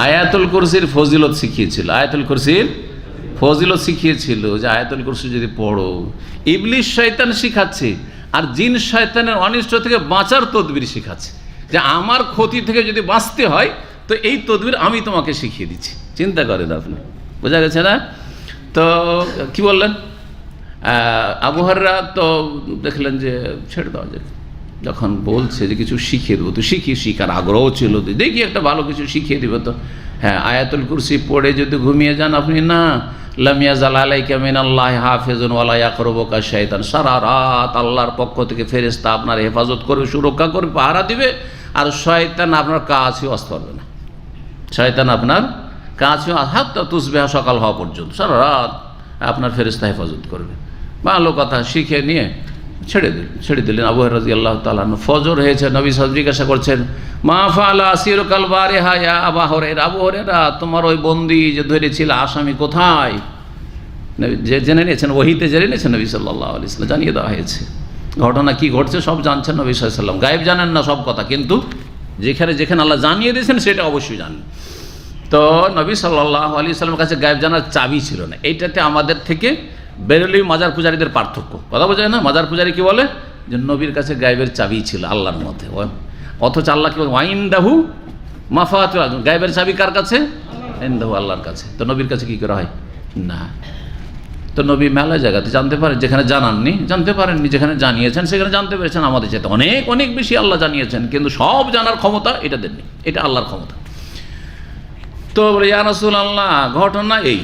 আয়াতুল কুরসির ফজিলত শিখিয়েছিল, আয়াতুল কুরসির ফজিলত শিখিয়েছিল, যে আয়াতুল কুরসি যদি পড়ো, ইবলিস শয়তান শিখাচ্ছে, আর জিন শয়তানের অনিষ্ট থেকে বাঁচার তদবির শিখাচ্ছে, যে আমার ক্ষতি থেকে যদি বাঁচতে হয় তো এই তদবির আমি তোমাকে শিখিয়ে দিচ্ছি। চিন্তা করেন আপনি, বোঝা গেছে না? তো কি বললেন? আবু হুরায়রা তো দেখলেন যে ছেড়ে দেওয়া যায়, যখন বলছে যে কিছু শিখিয়ে দেবো, তো শিখার আগ্রহ ছিল, দেখি একটা ভালো কিছু শিখিয়ে দেবো। তো হ্যাঁ, আয়াতুল কুরসি পড়ে যদি ঘুমিয়ে যান আপনি, না লাম ইয়াজাল আলাইকা মিনাল্লাহি হাফিজুন ওয়া লা ইয়াকরুবুকা শাইতান, সারা রাত আল্লাহর পক্ষ থেকে ফেরেশতা আপনার হেফাজত করবে, সুরক্ষা করবে, পাহারা দিবে, আর শয়তান আপনার কাছেও আসতে পারবে না, শয়তান আপনার কাছেও হাত্তা তুসবিহা, সকাল হওয়া পর্যন্ত সারা রাত আপনার ফেরেশতা হেফাজত করবে। ভালো কথা শিখে নিয়ে ছেড়ে দিলেন। আবু হুরায়রা রাদিয়াল্লাহু তাআলা আনহু, ফজর হয়েছে, নবী সাল্লাল্লাহু আলাইহি ওয়াসাল্লাম জিজ্ঞাসা করছেন, মা ফাআলা আসিরুকাল বারিহা ইয়া আবু হুরায়রা, আবু হুরায়রা তোমার ওই বন্দী যে ধরেছিল আসামি কোথায়? যে জেনে নিয়েছেন, ওহিতে জেনে নিয়েছেন নবী সাল্লাল্লাহু আলাইহি ওয়াসাল্লাম, জানিয়ে দেওয়া হয়েছে। ঘটনা কি ঘটছে সব জানছেন নবী সাল্লাল্লাহু আলাইহি ওয়াসাল্লাম। গায়েব জানেন না সব কথা, কিন্তু যেখানে যেখানে আল্লাহ জানিয়ে দিয়েছেন সেটা অবশ্যই জানেন। তো নবী সাল্লাল্লাহু আলাইহি ওয়াসাল্লামের কাছে গায়েব জানার চাবি ছিল না। এইটাতে আমাদের থেকে বেরেলভি মাজার পূজারীদের পার্থক্য। কথা বোঝা যায় না? মাজার পূজারী কি বলে যে নবীর কাছে গায়েবের চাবি ছিল আল্লাহর মধ্যে, অথচ আল্লাহ কি বলে ওয়াইনদাহু মাফাতিহুল গায়ব, গায়েবের চাবি কার কাছে? ইনদাহু, আল্লাহর কাছে। তো নবীর কাছে কি করা হয় না। তো নবী মেলা জায়গাতে জানতে পারেন, যেখানে জানাননি জানতে পারেননি, যেখানে জানিয়েছেন সেখানে জানতে পেরেছেন। আমাদের চাইতে অনেক অনেক বেশি আল্লাহ জানিয়েছেন, কিন্তু সব জানার ক্ষমতা এটা দেননি, এটা আল্লাহর ক্ষমতা। তো বলে ইয়া রাসূলুল্লাহ ঘটনা এই,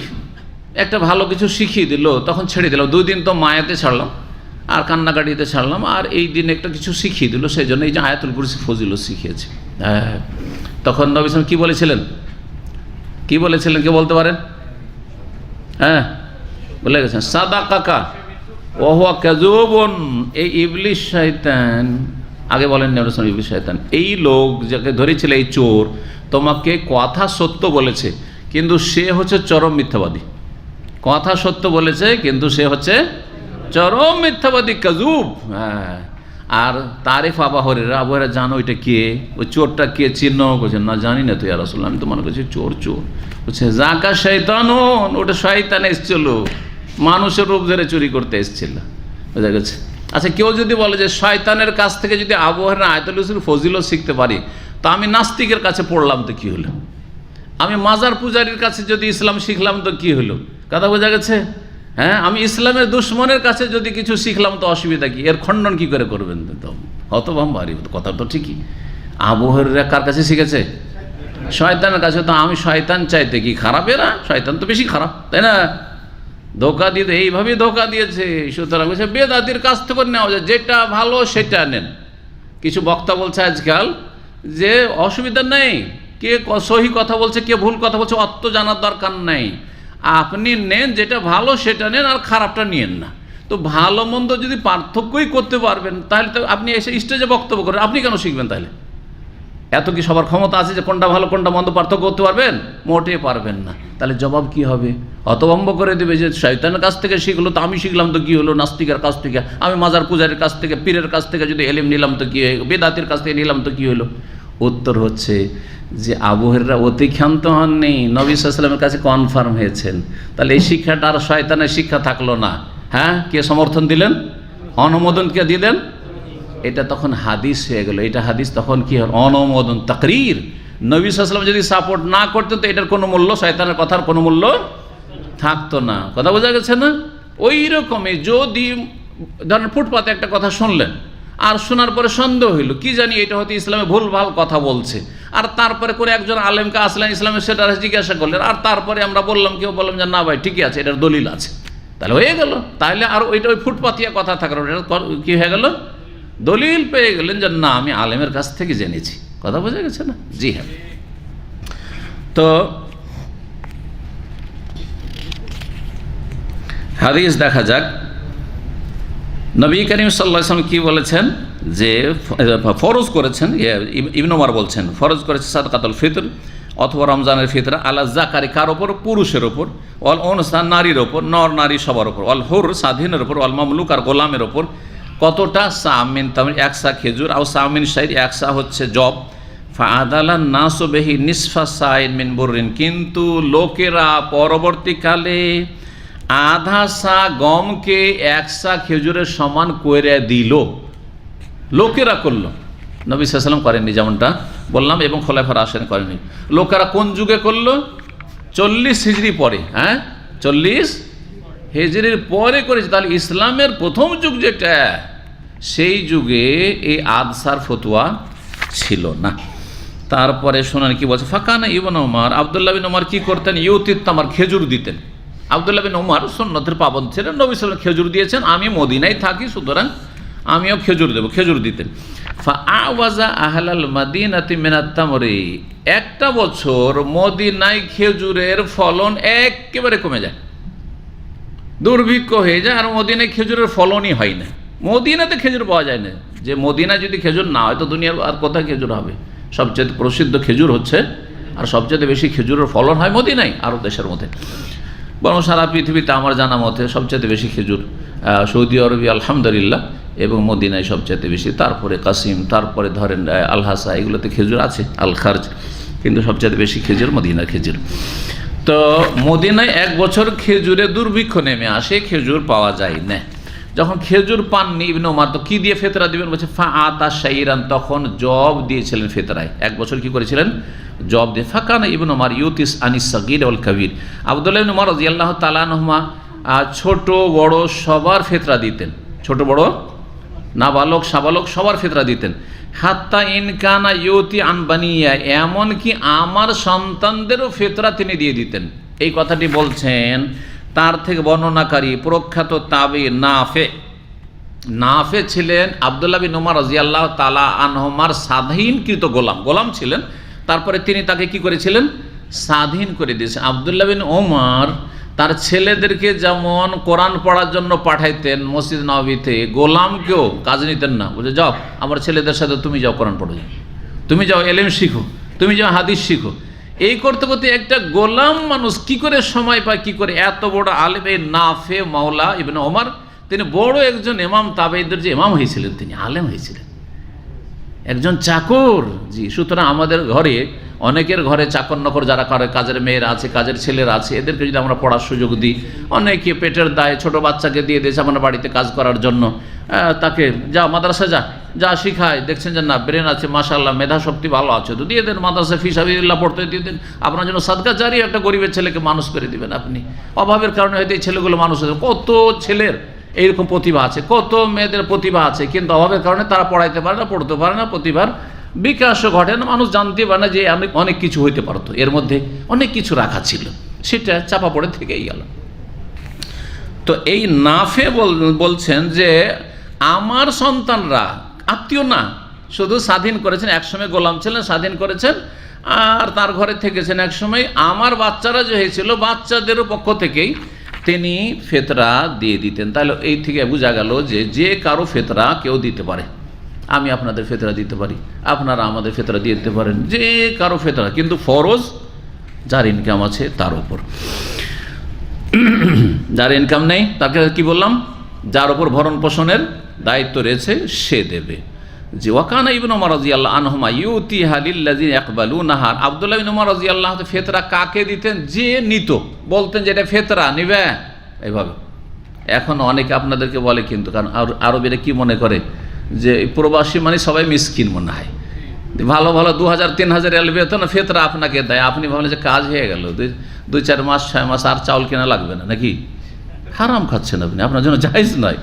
একটা ভালো কিছু শিখিয়ে দিল, তখন ছেড়ে দিলাম। 2 দিন তো মায়াতে ছাড়লাম আর কান্নাকাটিতে ছাড়লাম, আর এই দিন একটা কিছু শিখিয়ে দিল, সেই জন্য এই যে আয়াতুল কুরসি ফজিলত শিখিয়েছে। হ্যাঁ, তখন নবী সাল্লাল্লাহু আলাইহি ওয়াসাল্লাম কি বলেছিলেন? কি বলেছিলেন কে বলতে পারেন? হ্যাঁ বলে গেছেন সাদাকাকা ওয়া হুয়া কাযুবুন, এই ইবলিস শয়তান, আগে বলেন নবী সাল্লাল্লাহু আলাইহি ওয়াসাল্লাম ইবলিস শয়তান, এই লোক যাকে ধরেছিল এই চোর তোমাকে কথা সত্য বলেছে, কিন্তু সে হচ্ছে চরম মিথ্যাবাদী। কথা সত্য বলেছে কিন্তু সে হচ্ছে চরম মিথ্যাবাদী, কাযুব। হ্যাঁ, আর তারিফ আবু হুরায়রা, আবু হুরায়রা জানো এটা কে, ওই চোরটা কে চিহ্ন করছেন? না জানি না তো ইয়া রাসূলুল্লাহ, আমি তো মনে করছি চোর চোর। বলছে জাকা শয়তানুন, ওটা শয়তান এসেছিল, মানুষের রূপ ধরে চুরি করতে এসেছিল। বুঝা গেছে? আচ্ছা, কেউ যদি বলে যে শয়তানের কাছ থেকে যদি আবু হুরায়রা আয়াতুল কুরসির ফজিলত শিখতে পারি, তো আমি নাস্তিকের কাছে পড়লাম তো কি হলো? আমি মাজার পূজারীর কাছে যদি ইসলাম শিখলাম তো কি হলো? কথা বোঝা গেছে? হ্যাঁ, আমি ইসলামের দুশ্মনের কাছে যদি কিছু শিখলাম তো অসুবিধা কি? এর খণ্ডন কি করে করবেন? তো হতভম্বারি কথা তো ঠিকই। আবু হুরায়রা কার কাছে শিখেছে? শয়তানের কাছে। তো আমি শয়তান চাইতে কি খারাপেরা? শয়তান তো বেশি খারাপ, তাই না? ধোকা দিতে এইভাবেই ধোকা দিয়েছে। সুতরাং বলছে বেদাতির কাছ থেকে নেওয়া যায়, যেটা ভালো সেটা নেন। কিছু বক্তা বলছে আজকাল যে অসুবিধা নেই, কে সহি কথা বলছে কে ভুল কথা বলছে অত জানার দরকার নেই, আপনি নেন যেটা ভালো সেটা নেন, আর খারাপটা নিয়েন না। তো ভালো মন্দ যদি পার্থক্যই করতে পারবেন, তাহলে তো আপনি এসে স্টেজে বক্তব্য করেন, আপনি কেন শিখবেন তাহলে? এত কি সবার ক্ষমতা আছে যে কোনটা ভালো কোনটা মন্দ পার্থক্য করতে পারবেন? মোটেই পারবেন না। তাহলে জবাব কি হবে? হতভম্ব করে দেবে যে শয়তানের কাছ থেকে শিখলো তো আমি শিখলাম তো কি হলো, নাস্তিকের কাছ থেকে, আমি মাজার পূজারের কাছ থেকে, পীরের কাছ থেকে যদি এলিম নিলাম তো কি হলো, বেদাতির কাছ থেকে নিলাম তো কি হলো? উত্তর হচ্ছে যে আবু হুরায়রা অতিক্ষান্ত হননি, নবী সাল্লাল্লাহু আলাইহি ওয়াসাল্লামের কাছে কনফার্ম হয়েছেন। তাহলে এই শিক্ষাটা আর শয়তানের শিক্ষা থাকলো না। হ্যাঁ, কে সমর্থন দিলেন? অনুমোদন কে দিলেন? এটা তখন হাদিস হয়ে গেল। এটা হাদিস তখন কি হয়? অনুমোদন, তাকরীর। নবী সাল্লাল্লাহু আলাইহি ওয়াসাল্লাম যদি সাপোর্ট না করতেন তো এটার কোনো মূল্য, শয়তানের কথার কোনো মূল্য থাকতো না। কথা বোঝা গেছে না? ওই রকমই যদি ধরেন ফুটপাতে একটা কথা শুনলেন, আর শোনার পরে সন্দেহ হইল, কি জানি এটা হয়তো ইসলামে ভুলভাল কথা বলছে, আর তারপরে করে একজন আলেমকে আসলেন ইসলামের সেটা জিজ্ঞাসা করলেন, আর তারপরে আমরা বললাম, কেউ বললাম যে না ভাই ঠিকই আছে, এটার দলিল আছে, তাহলে হয়ে গেল। তাহলে আর ওইটা ওই ফুটপাতিয়া কথা থাকলো, এটা কি হয়ে গেল? দলিল পেয়ে গেলেন যে না আমি আলেমের কাছ থেকে জেনেছি। কথা বোঝা গেছে না? জি হ্যাঁ। তো হাদিস দেখা যাক, নবী করিম সাল্লাল্লাহু আলাইহি ওয়াসাল্লাম কি বলেছেন যে ফরজ করেছেন, ইবনে ওমর বলছেন ফরজ করেছে সাদকাতুল ফিতর অথবা রমজানের ফিতর আলা যাকারি, কার ওপর? পুরুষের ওপর, ওয়াল উনসা নারীর ওপর, নর নারী সবার ওপর, ওয়াল হুর স্বাধীনের ওপর, ওয়াল মামলুক আর গোলামের ওপর। কতটা? সামিন তামির, 1 সা খেজুর, আর সামিন শাইর, 1 সা হচ্ছে জব। ফাআদালান নাসু বিহি নিসফা সাইন মিন বুররিন, কিন্তু লোকেরা পরবর্তীকালে আধা সা গমকে 1 সা খেজুরের সমান করে দিল। লোকেরা করলো, নবী সাল্লাল্লাহু আলাইহি ওয়াসাল্লাম করেননি, যেমনটা বললাম, এবং খোলাফায়ে রাশিদিন করেননি। লোকেরা কোন যুগে করলো? 40 হিজরি পরে। হ্যাঁ, 40 হিজরির পরে করেছে। তাহলে ইসলামের প্রথম যুগ যেটা, সেই যুগে এই আদসার ফতোয়া ছিল না। তারপরে শোনান কি বলছে, ফাকানা ইবনে ওমর, আব্দুল্লাহ বিন ওমর কি করতেন? ইউতিত তামার, খেজুর দিতেন। আব্দুল্লাহ বিন ওমর সুন্নতের পাবন্দ ছিলেন, নবী সাল্লাল্লাহু আলাইহি ওয়াসাল্লাম খেজুর দিয়েছেন, আমি মদিনায় থাকি সুতরাং আমিও খেজুর দেবো, খেজুর দিতেন। ফাআওয়াজা আহলাল মাদিনাতি মিনাত তামরি, একটা বছর মদিনায় খেজুরের ফলন একেবারে কমে যায়, দুর্ভিক্ষ হয়ে যায়, আর মদিনায় খেজুরের ফলনই হয় না। মদিনাতে খেজুর পাওয়া যায় না। যে মদিনায় যদি খেজুর না হয় তো দুনিয়ার আর কোথায় খেজুর হবে? সবচেয়ে প্রসিদ্ধ খেজুর হচ্ছে, আর সবচেয়ে বেশি খেজুরের ফলন হয় মদিনায়, আরব দেশের মধ্যে। বরং সারা পৃথিবীতে আমার জানা মতে সবচেয়ে বেশি খেজুর সৌদি আরবে আলহামদুলিল্লাহ, এবং মদিনায় সবচেয়ে বেশি, তারপরে কাসিম, তারপরে ধরেন আল হাসা, এগুলোতে খেজুর আছে, আল খার্জ, কিন্তু সবচেয়ে বেশি খেজুর মদিনার খেজুর। তো মদিনায় 1 বছর খেজুরে দুর্ভিক্ষ নেমে আসে, খেজুর পাওয়া যায় না। যখন খেজুর পাননি ইবনে ওমর, তো কি দিয়ে ফেতরা দিবেন বলছে, ফা আতা শাইরান, তখন জব দিয়েছিলেন ফেতরায়। 1 বছর কি করেছিলেন? জব দিয়ে। ফাকানা ইবনে ওমর ইউতিস আনিস সাগীর ওয়াল কাবীর, আব্দুল্লাহ ইবনে ওমর রাদিয়াল্লাহু তাআলা আনহুমা ছোট বড় সবার ফেতরা দিতেন, ছোট বড় নাবালক সাবালক সবার ফেতরা দিতেন। হাত্তা ইনকানা ইউতি আনবানিয়া, এমনকি আমার সন্তানদেরও ফেতরা তিনি দিয়ে দিতেন। এই কথাটি বলছেন তার থেকে বর্ণনাকারী প্রখ্যাত তাবি নাফে ছিলেন আব্দুল্লাহ বিন ওমর রাদিয়াল্লাহু তাআলা আনহুমার স্বাধীনকৃত গোলাম ছিলেন। তারপরে তিনি তাকে কি করেছিলেন? স্বাধীন করে দিয়েছেন। আব্দুল্লাহ বিন ওমর তার ছেলেদেরকে যেমন কোরআন পড়ার জন্য পাঠাইতেন মসজিদ নববীতে, গোলামকেও কাজ নিতেন না, বুঝে যাও আমার ছেলেদের সাথে তুমি যাও কোরআন পড়ো, তুমি যাও এলেম শিখো, তুমি যাও হাদিস শিখো। এই করতে করতে একটা গোলাম মানুষ কি করে সময় পায়, কি করে এত বড় আলেম এই নাফে মাওলা ইবনে ওমর, তিনি বড় একজন ইমাম, তাবেঈদের যে ইমাম হয়েছিলেন, তিনি আলেম হয়েছিলেন, একজন চাকর। জি, সুতরাং আমাদের ঘরে অনেকের ঘরে চাকর নকর যারা করে, কাজের মেয়েরা আছে, কাজের ছেলেরা আছে, এদেরকে যদি আমরা পড়ার সুযোগ দিই, অনেকে পেটের দায়ে ছোট বাচ্চাকে দিয়ে দিয়েছে আমার বাড়িতে কাজ করার জন্য, তাকে যা মাদ্রাসা যা শিখায়, দেখছেন যে না ব্রেন আছে মাশাআল্লাহ, মেধা শক্তি ভালো আছে, তো দিয়ে দেন মাদ্রাসা ফি সাবিলিল্লাহ পড়তে দিয়ে দেন, আপনার জন্য সাদকা জারি, একটা গরিবের ছেলেকে মানুষ করে দিবেন আপনি। অভাবের কারণে হয়তো এই ছেলেগুলো মানুষ হয়েছে। কত ছেলের এইরকম প্রতিভা আছে, কত মেয়েদের প্রতিভা আছে, কিন্তু অভাবের কারণে তারা পড়াইতে পারে না, পড়তে পারে না, প্রতিভার বিকাশও ঘটে না, মানুষ জানতে পারে না যে অনেক কিছু হইতে পারতো, এর মধ্যে অনেক কিছু রাখা ছিল, সেটা চাপা পড়ে থেকেই গেল। তো এই নাফে বলছেন যে আমার সন্তানরা আত্মীয় না, শুধু স্বাধীন করেছেন, একসময় গোলাম ছিলেন, স্বাধীন করেছেন, আর তার ঘরে থেকেছেন একসময়। আমার বাচ্চারা যে হয়েছিল, বাচ্চাদেরও পক্ষ থেকেই তিনি ফেতরা দিয়ে দিতেন। তাহলে এই থেকে বোঝা গেল যে কারো ফেতরা কেউ দিতে পারে। আমি আপনাদের ফেতরা দিতে পারি, আপনারা আমাদের ফেতরা দিয়ে দিতে পারেন, যে কারো ফেতরা, কিন্তু ফরজ যার ইনকাম আছে তার উপর। যার ইনকাম নেই তাকে কি বললাম, যার উপর ভরণ পোষণের দায়িত্ব রয়েছে সে দেবে। যে ওয়াকানা ইবনে ওমর রাদিয়াল্লাহু আনহুমা ইউতিহা লিল্লাযিনা ইয়াকবালুনাহা, আব্দুল্লাহ ইবনে ওমর রাদিয়াল্লাহু তাআলা ফেতরা কাকে দিতেন? যে নিত, বলতেন যে এটা ফেতরা নিবে, এইভাবে। এখন অনেকে আপনাদেরকে বলে, কিন্তু কারণ আরবেরা কি মনে করে যে প্রবাসী মানে সবাই মিসকিন মনে হয়, ভালো ভালো 2000-3000 রিয়াল বেতন, ফেতরা আপনাকে দেয়, আপনি ভাবলেন যে কাজ হয়ে গেল, 2-4 মাস 6 মাস আর চাউল কেনা লাগবে না, নাকি? হারাম খাচ্ছেন আপনি, আপনার জন্য জায়েজ নয়।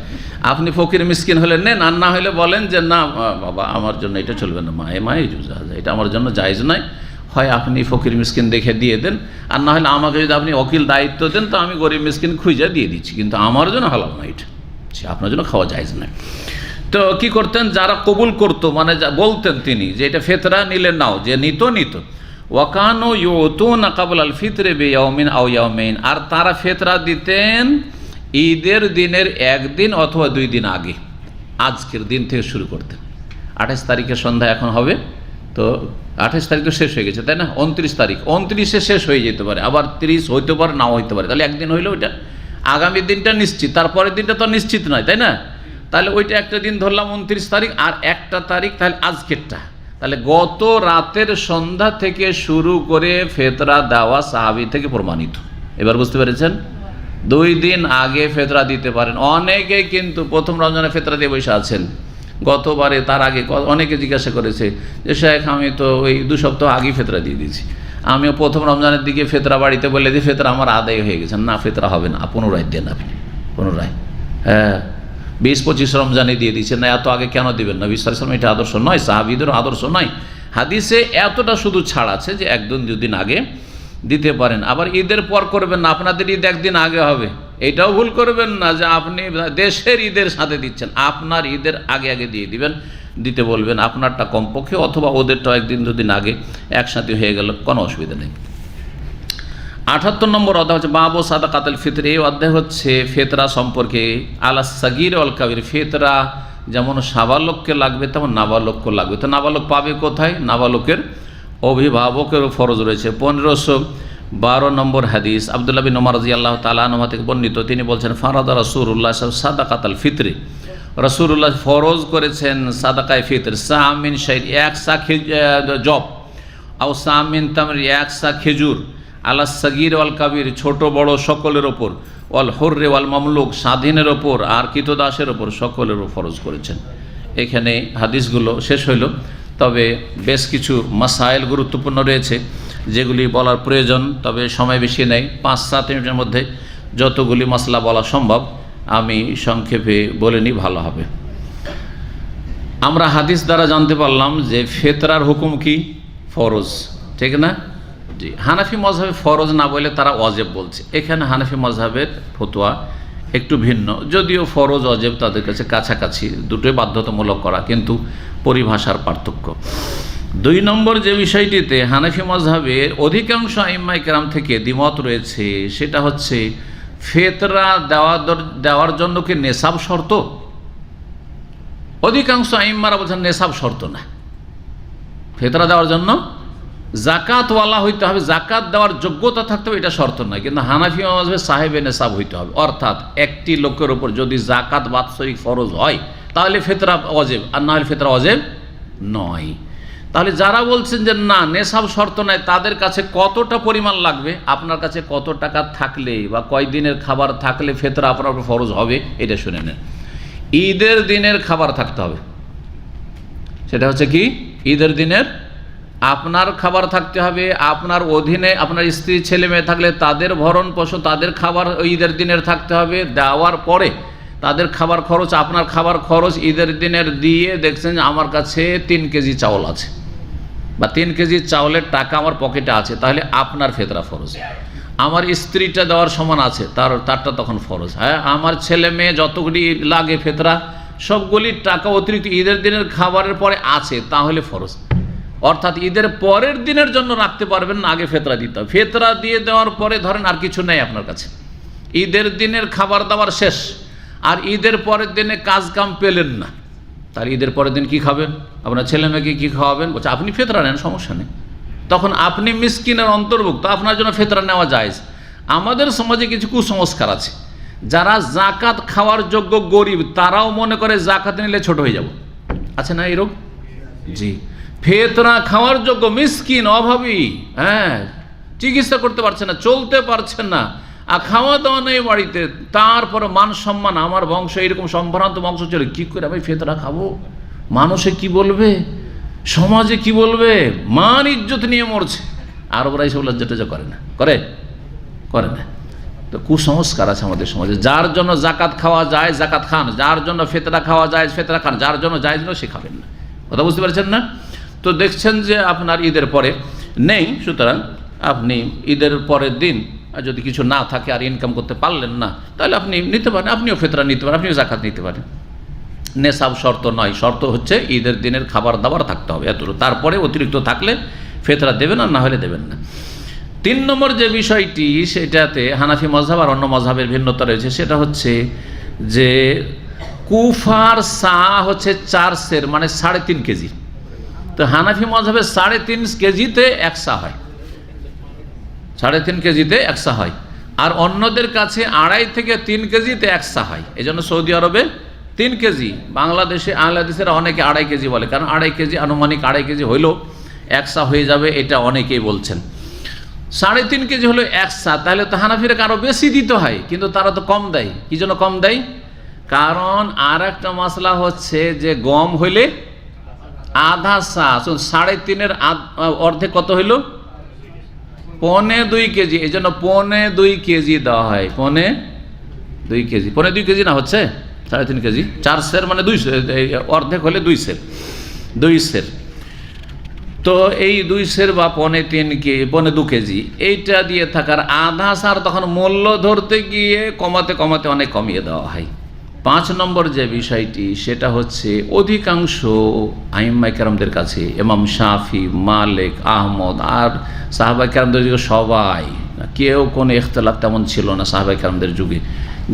আপনি ফকির মিসকিন হলে নেন, আর না হলে বলেন যে না বাবা আমার জন্য এটা চলবে না, মায়ে এটা আমার জন্য জায়েজ নয়। হয় আপনি ফকির মিসকিন দেখে দিয়ে দেন, আর না হলে আমাকে যদি আপনি অকিল দায়িত্ব দেন তো আমি গরিব মিসকিন খুঁজে দিয়ে দিচ্ছি, কিন্তু আমার জন্য হালাল না, এটা আপনার জন্য খাওয়া জায়েজ নয়। তো কি করতেন, যারা কবুল করতো, মানে বলতেন তিনি যে এটা ফেতরা নিলে নাও, যে নিত। ওয়াকানু ইউতুনা ক্বাবলা আল ফিতরি বিয়াউমিন আও ইয়াউমাইন, আর তারা ফেতরা দিতেন ঈদের দিনের 1 দিন অথবা 2 দিন আগে, আজকের দিন থেকে শুরু করতেন। 28 তারিখের সন্ধ্যা এখন হবে, তো 28 তারিখ তো শেষ হয়ে গেছে, তাই না? 29 তারিখ, 29-এ শেষ হয়ে যেতে পারে, আবার 30 হইতে পারে, নাও হইতে পারে, তাহলে 1 দিন হইলো ওইটা, আগামী দিনটা নিশ্চিত, তারপরের দিনটা তো নিশ্চিত নয়, তাই না? তাহলে ওইটা একটা দিন ধরলাম 29 তারিখ, আর একটা তারিখ তাহলে আজকেরটা, তাহলে গত রাতের সন্ধ্যা থেকে শুরু করে ফেতরা দেওয়া সাহাবী থেকে প্রমাণিত। এবার বুঝতে পেরেছেন? 2 দিন আগে ফেতরা দিতে পারেন। অনেকে কিন্তু প্রথম রমজানে ফেতরা দিয়ে বসে আছেন, গতবারে তার আগে অনেকে জিজ্ঞাসা করেছে যে শেখ আমি তো ওই 2 সপ্তাহ আগেই ফেতরা দিয়ে দিয়েছি, আমিও প্রথম রমজানের দিকে ফেতরা বাড়িতে বলে দিই, ফেতরা আমার আদায় হয়ে গেছে। না, ফেতরা হবে না, পুনরায় দেন আপনি, পুনরায়। হ্যাঁ, 20-25 রমজানে দিয়ে দিচ্ছেন, না এত আগে কেন দিবেন না? বিশ্বাস এটা আদর্শ নয়, সাহাবীদের আদর্শ নয়। হাদিসে এতটা শুধু ছাড় আছে যে 1-2 দিন আগে দিতে পারেন। আবার ঈদের পর করবেন না, আপনাদের ঈদ 1 দিন আগে হবে, এটাও ভুল করবেন না যে আপনি দেশের ঈদের সাথে দিচ্ছেন, আপনার ঈদের আগে দিয়ে দিবেন, দিতে বলবেন আপনারটা কমপক্ষে, অথবা ওদেরটাও 1-2 দিন আগে একসাথে হয়ে গেল, কোনো অসুবিধা নেই। 78 নম্বর অধ্যায় হচ্ছে বাবু সাদাকাতুল ফিতর। এই অধ্যায় হচ্ছে ফেতরা সম্পর্কে, আলা সাগীর ওয়াল কাবীর, ফেতরা যেমন সাবালককে লাগবে তেমন নাবালককে লাগবে। তো নাবালক পাবে কোথায়? নাবালকের অভিভাবকেরও ফরজ রয়েছে। 1512 নম্বর হাদিস আব্দুল্লাহ বিন ওমর রাদিয়াল্লাহু তাআলা আনহু থেকে বর্ণিত, তিনি বলছেন ফারাদা রাসূলুল্লাহ সাদাকাতাল ফিতরি, রাসূলুল্লাহ ফরজ করেছেন সাদাকায়ে ফিতর, সামিন শাইর, এক সা জব, আও সামিন তামর, এক সা খেজুর, আলা সাগীর ওয়াল কাবীর, ছোট বড় সকলের ওপর, ওয়াল হুররে ওয়াল মামলুক, স্বাধীনের ওপর আর কৃতদাসের ওপর সকলের ওপর ফরজ করেছেন। এখানে হাদিসগুলো শেষ হইল, তবে বেশ কিছু মাসাইল গুরুত্বপূর্ণ রয়েছে যেগুলি বলার প্রয়োজন, তবে সময় বেশি নেই। 5-7 মিনিটের মধ্যে যতগুলি মাসলা বলা সম্ভব আমি সংক্ষেপে বলে নিই, ভালো হবে। আমরা হাদিস দ্বারা জানতে পারলাম যে ফিতরার হুকুম কি? ফরজ, ঠিক না? জি। হানাফি মযহাবে ফরজ না বলে তারা ওয়াজিব বলছে। এখানে হানাফি মযহাবের ফতোয়া একটু ভিন্ন, যদিও ফরজ ওয়াজিব তাদের কাছে কাছাকাছি, দুটোই বাধ্যতামূলক করা, কিন্তু পরিভাষার পার্থক্য। 2 নম্বর যে বিষয়টিতে হানাফি মযহাবের অধিকাংশ আইম্মায়ে কেরাম থেকে দ্বিমত রয়েছে সেটা হচ্ছে ফিতরা দেওয়ার জন্য কি নেসাব শর্ত? অধিকাংশ আইম্মারা বলছেন নেসাব শর্ত না, ফিতরা দেওয়ার জন্য জাকাতওয়ালা হইতে হবে, জাকাত দেওয়ার যোগ্যতা থাকতে হবে, এটা শর্ত নয়। কিন্তু হানাফি মযহাবে সাহেবে নেসাব হইতে হবে, অর্থাৎ একটি লোকের উপর যদি জাকাত বাৎসরিক ফরজ হয় তাহলে ফিতরা ওয়াজিব, আর না হলে ফিতরা ওয়াজিব নয়। তাহলে যারা বলছেন যে না নেসাব শর্ত নয়, তাদের কাছে কতটা পরিমাণ লাগবে, আপনার কাছে কত টাকা থাকলে বা কয় দিনের খাবার থাকলে ফিতরা আপনার উপর ফরজ হবে, এটা শুনে নেন। ঈদের দিনের খাবার থাকতে হবে, সেটা হচ্ছে কি? ঈদের দিনের আপনার খাবার থাকতে হবে, আপনার অধীনে আপনার স্ত্রী ছেলে মেয়ে থাকলে তাদের ভরণ পোষণ, তাদের খাবার ঈদের দিনের থাকতে হবে। দেওয়ার পরে তাদের খাবার খরচ, আপনার খাবার খরচ ঈদের দিনের দিয়ে দেখছেন যে আমার কাছে 3 কেজি চাউল আছে বা 3 কেজি চাউলের টাকা আমার পকেটে আছে, তাহলে আপনার ফিতরা ফরজ। আমার স্ত্রীটা দেওয়ার সমান আছে, তারটা তখন ফরজ। হ্যাঁ, আমার ছেলে মেয়ে যতগুলি লাগে ফিতরা সবগুলির টাকা অতিরিক্ত ঈদের দিনের খাবারের পরে আছে, তাহলে ফরজ। অর্থাৎ ঈদের পরের দিনের জন্য রাখতে পারবেন না, আগে ফিতরা দিতে হবে। ফিতরা দিয়ে দেওয়ার পরে ধরেন আর কিছু নেই আপনার কাছে, ঈদের দিনের খাবার দাবার শেষ, আর ঈদের পরের দিনে কাজ কাম পেলেন না, তাহলে ঈদের পরের দিন কি খাবেন? আপনার ছেলে মেয়েকে কি খাওয়াবেন? বলছে আপনি ফিতরা নেন, সমস্যা নেই, তখন আপনি মিসকিনের অন্তর্ভুক্ত, আপনার জন্য ফিতরা নেওয়া জায়েজ। আমাদের সমাজে কিছু কুসংস্কার আছে, যারা জাকাত খাওয়ার যোগ্য গরিব তারাও মনে করে জাকাত নিলে ছোট হয়ে যাব, আছে না এরকম? জি। ফিতরা খাওয়ার যোগ্য মিসকিন, অভাবী, হ্যাঁ, চিকিৎসা করতে পারছে না, চলতে পারছেন না, আর খাওয়া দাওয়া নেই বাড়িতে, তারপর মান সম্মান, আমার বংশ এরকম সম্ভ্রান্ত বংশ চলে, কি করে আমি ফিতরা খাবো? মানুষে কি বলবে, সমাজে কি বলবে, মান ইজ্জত নিয়ে মরছে, আর ওরা এইসব লজ্জা করে না, করে না। তো কুসংস্কার আছে আমাদের সমাজে, যার জন্য জাকাত খাওয়া যায় জাকাত খান, যার জন্য ফিতরা খাওয়া যায় ফিতরা খান, যার জন্য জায়েজ নয় সে খাবেন না। কথা বুঝতে পারছেন না? তো দেখছেন যে আপনার ঈদের পরে নেই, সুতরাং আপনি ঈদের পরের দিন যদি কিছু না থাকে আর ইনকাম করতে পারলেন না, তাহলে আপনি নিতে পারেন, আপনিও ফিতরা নিতে পারেন, আপনিও জাকাত নিতে পারেন। নেশাব শর্ত নয়, শর্ত হচ্ছে ঈদের দিনের খাবার দাবার থাকতে হবে এতটুকু, তারপরে অতিরিক্ত থাকলে ফিতরা দেবেন আর না হলে দেবেন না। 3 নম্বর যে বিষয়টি, সেটাতে হানাফি মযহাব আর অন্য মযহাবের ভিন্নতা রয়েছে, সেটা হচ্ছে যে কুফার সা হচ্ছে 4 সের, মানে 3.5 কেজি। তো হানাফি মযহাবে 3.5 কেজিতে 1 সা হয়, 3.5 কেজিতে 1 সা হয়, আর অন্যদের কাছে 2.5 থেকে 3 কেজিতে 1 সা হয়। এই জন্য সৌদি আরবে 3 কেজি, বাংলাদেশের অনেকে 2.5 কেজি বলে, কারণ 2.5 কেজি আনুমানিক 2.5 কেজি হইলেও 1 সা হয়ে যাবে, এটা অনেকেই বলছেন। 3.5 কেজি হলো 1 সা, তাহলে তো হানাফিরা আরো বেশি দিতে হয়, কিন্তু তারা তো কম দেয়। কি জন্য কম দেয়? কারণ আর একটা মশলা হচ্ছে যে গম হইলে আধা সা, 3.5-এর অর্ধেক কত হইল? 1.25 কেজি। এই জন্য 1.25 কেজি দেওয়া হয়, 1.25 কেজি, 1.25 কেজি না হচ্ছে 3.5 কেজি, 4 সের মানে 2 সের, অর্ধেক হলে 2 সের, 2 সের। তো এই 2 সের বা 1.25 কেজি এইটা দিয়ে থাকার আধা সার তখন মূল্য ধরতে গিয়ে কমাতে কমাতে অনেক কমিয়ে দেওয়া হয়। 5 নম্বর যে বিষয়টি, সেটা হচ্ছে অধিকাংশ আইম্মায়ে কেরামদের কাছে, ইমাম শাফি, মালিক, আহমদ আর সাহাবায়ে কেরামদের সবাই কেউ কোনো ইখতিলাফ তেমন ছিল না সাহাবায়ে কেরামদের যুগে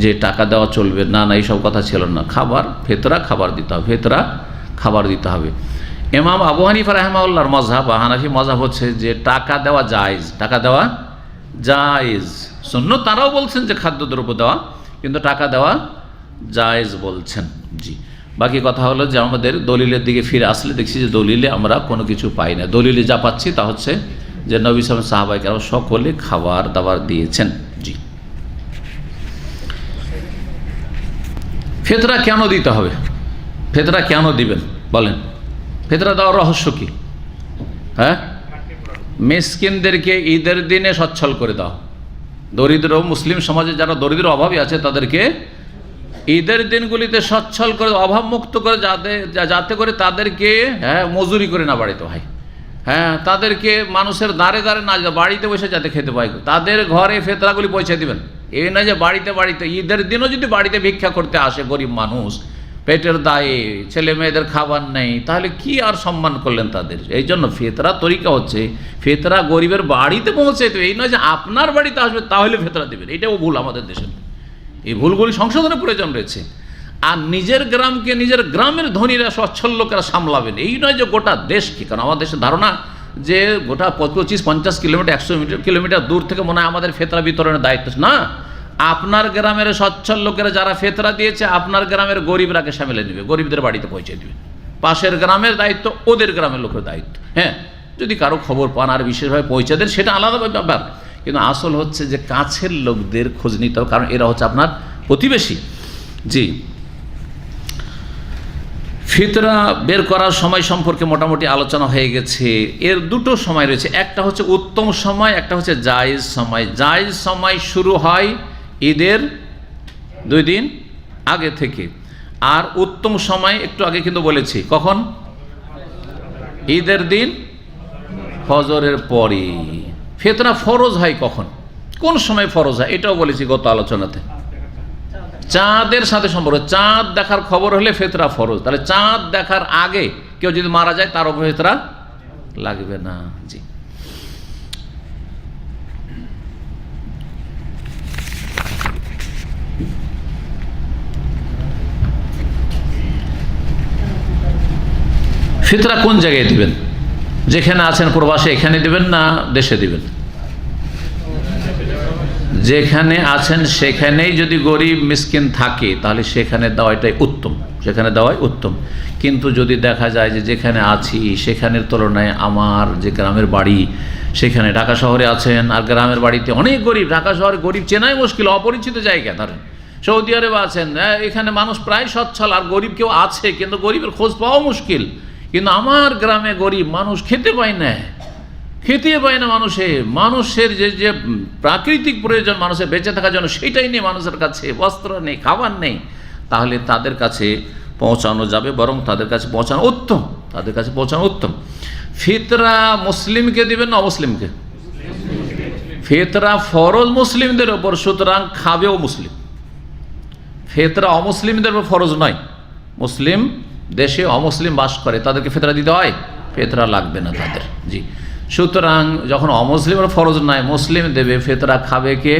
যে টাকা দেওয়া চলবে না, এইসব কথা ছিল না। ফিতরা খাবার দিতে হবে, ফিতরা খাবার দিতে হবে। ইমাম আবু হানিফা রাহিমাহুল্লাহর মযহাব বা হানাফি মযহাব হচ্ছে যে টাকা দেওয়া জায়েজ, টাকা দেওয়া জায়েজ। সুন্নাত তারাও বলছেন যে খাদ্যদ্রব্য দেওয়া, কিন্তু টাকা দেওয়া জায়েজ বলছেন। জি, বাকি কথা হলো যে আমাদের দলিলের দিকে ফিরে আসলে দেখছি যে দলিলে আমরা কোনো কিছু পাই না। দলিলে যা পাচ্ছি তা হচ্ছে যে নবী সাল্লাল্লাহু আলাইহি ওয়াসাল্লাম সাহাবায়ে কেরাম সকলে খাবার দাবার দিয়েছেন। জি, ফিতরা কেন দিতে হবে? ফিতরা কেন দিবেন বলেন? ফিতরা দেওয়ার রহস্য কি? হ্যাঁ, মিসকিনদেরকে ঈদের দিনে সচ্ছল করে দাও। দরিদ্র মুসলিম সমাজে যারা দরিদ্র অভাবী আছে তাদেরকে ঈদের দিনগুলিতে সচ্ছল করে, অভাবমুক্ত করে, যাতে করে তাদেরকে মজুরি করে না বাড়িতে হয়, তাদেরকে মানুষের দাঁড়ে দাঁড়ে না, বাড়িতে বসে যাতে খেতে পায়, তাদের ঘরে ফিতরাগুলি পৌঁছে দিবেন। এই নয় যে বাড়িতে ঈদের দিনও যদি বাড়িতে ভিক্ষা করতে আসে গরিব মানুষ, পেটের দায়ে, ছেলে মেয়েদের খাবার নেই, তাহলে কি আর সম্মান করলেন তাদের? এই জন্য ফিতরা তরিকা হচ্ছে ফিতরা গরিবের বাড়িতে পৌঁছে দেবে। এই নয় যে আপনার বাড়িতে আসবে তাহলে ফিতরা দেবেন, এটাও ভুল আমাদের দেশে। এই ভুলগুলি সংশোধনের প্রয়োজন রয়েছে। আর নিজের গ্রামকে নিজের গ্রামের ধনীরা সচ্ছল লোকেরা সামলাবেন, এই নয় যে গোটা দেশকে। কারণ আমাদের দেশের ধারণা যে গোটা 25-50 কিলোমিটার 100 কিলোমিটার দূর থেকে মনে হয় আমাদের ফিতরা বিতরণের দায়িত্ব। না, আপনার গ্রামের সচ্ছল লোকেরা যারা ফিতরা দিয়েছে আপনার গ্রামের গরিবরাকে সামলে নেবে, গরিবদের বাড়িতে পৌঁছে দেবে। পাশের গ্রামের দায়িত্ব ওদের গ্রামের লোকের দায়িত্ব। হ্যাঁ, যদি কারো খবর পান আর বিশেষভাবে পৌঁছে দেন সেটা আলাদা ব্যাপার, কিন্তু আসল হচ্ছে যে কাছের লোকদের খোঁজ নিতে হবে, কারণ এরা হচ্ছে আপনার প্রতিবেশী। জি, ফিতরা বের করার সময় সম্পর্কে মোটামুটি আলোচনা হয়ে গেছে। এর দুটো সময় রয়েছে, একটা হচ্ছে উত্তম সময়, একটা হচ্ছে জায়েজ সময়। জায়েজ সময় শুরু হয় ঈদের 2 দিন আগে থেকে, আর উত্তম সময় একটু আগে কিন্তু বলেছি কখন? ঈদের দিন ফজরের পরে। ফিতরা ফরজ হয় কখন, কোন সময় ফরজ হয় এটাও বলেছি গত আলোচনাতে। চাঁদের সাথে সম্পর্ক, চাঁদ দেখার খবর হলে ফিতরা ফরজ। তাহলে চাঁদ দেখার আগে কেউ যদি মারা যায় তার উপর ফিতরা লাগবে না। জি, ফিতরা কোন জায়গায় দিবেন? যেখানে আছেন প্রবাসে এখানে দিবেন না দেশে দিবেন? যেখানে আছেন সেখানেই যদি গরিব মিসকিন থাকে তাহলে সেখানে দেওয়াটাই উত্তম, সেখানে দেওয়াই উত্তম। কিন্তু যদি দেখা যায় যে যেখানে আছি সেখানের তুলনায় আমার যে গ্রামের বাড়ি, সেখানে ঢাকা শহরে আছেন আর গ্রামের বাড়িতে অনেক গরিব, ঢাকা শহরে গরিব চেনাই মুশকিল, অপরিচিত জায়গা। ধরেন সৌদি আরবে আছেন, এখানে মানুষ প্রায় সচ্ছল আর গরিব কেউ আছে কিন্তু গরিবের খোঁজ পাওয়া মুশকিল। কিন্তু আমার গ্রামে গরিব মানুষ খেতে পায় না, মানুষের যে প্রাকৃতিক প্রয়োজন মানুষের বেঁচে থাকার জন্য সেটাই নেই মানুষের কাছে, বস্ত্র নেই, খাবার নেই, তাহলে তাদের কাছে পৌঁছানো যাবে, বরং তাদের কাছে পৌঁছানো উত্তম, তাদের কাছে পৌঁছানো উত্তম। ফিতরা মুসলিমকে দিবেন না অমুসলিমকে? ফিতরা ফরজ মুসলিমদের ওপর, সুতরাং খাবেও মুসলিম। ফিতরা অমুসলিমদের উপর ফরজ নয়। মুসলিম দেশে অমুসলিম বাস করে তাদেরকে ফিতরা দিতে হয়, ফিতরা লাগবে না তাদের। জি, সুতরাং যখন অমুসলিমের ফরজ নাই, মুসলিম দেবে, ফিতরা খাবে কে?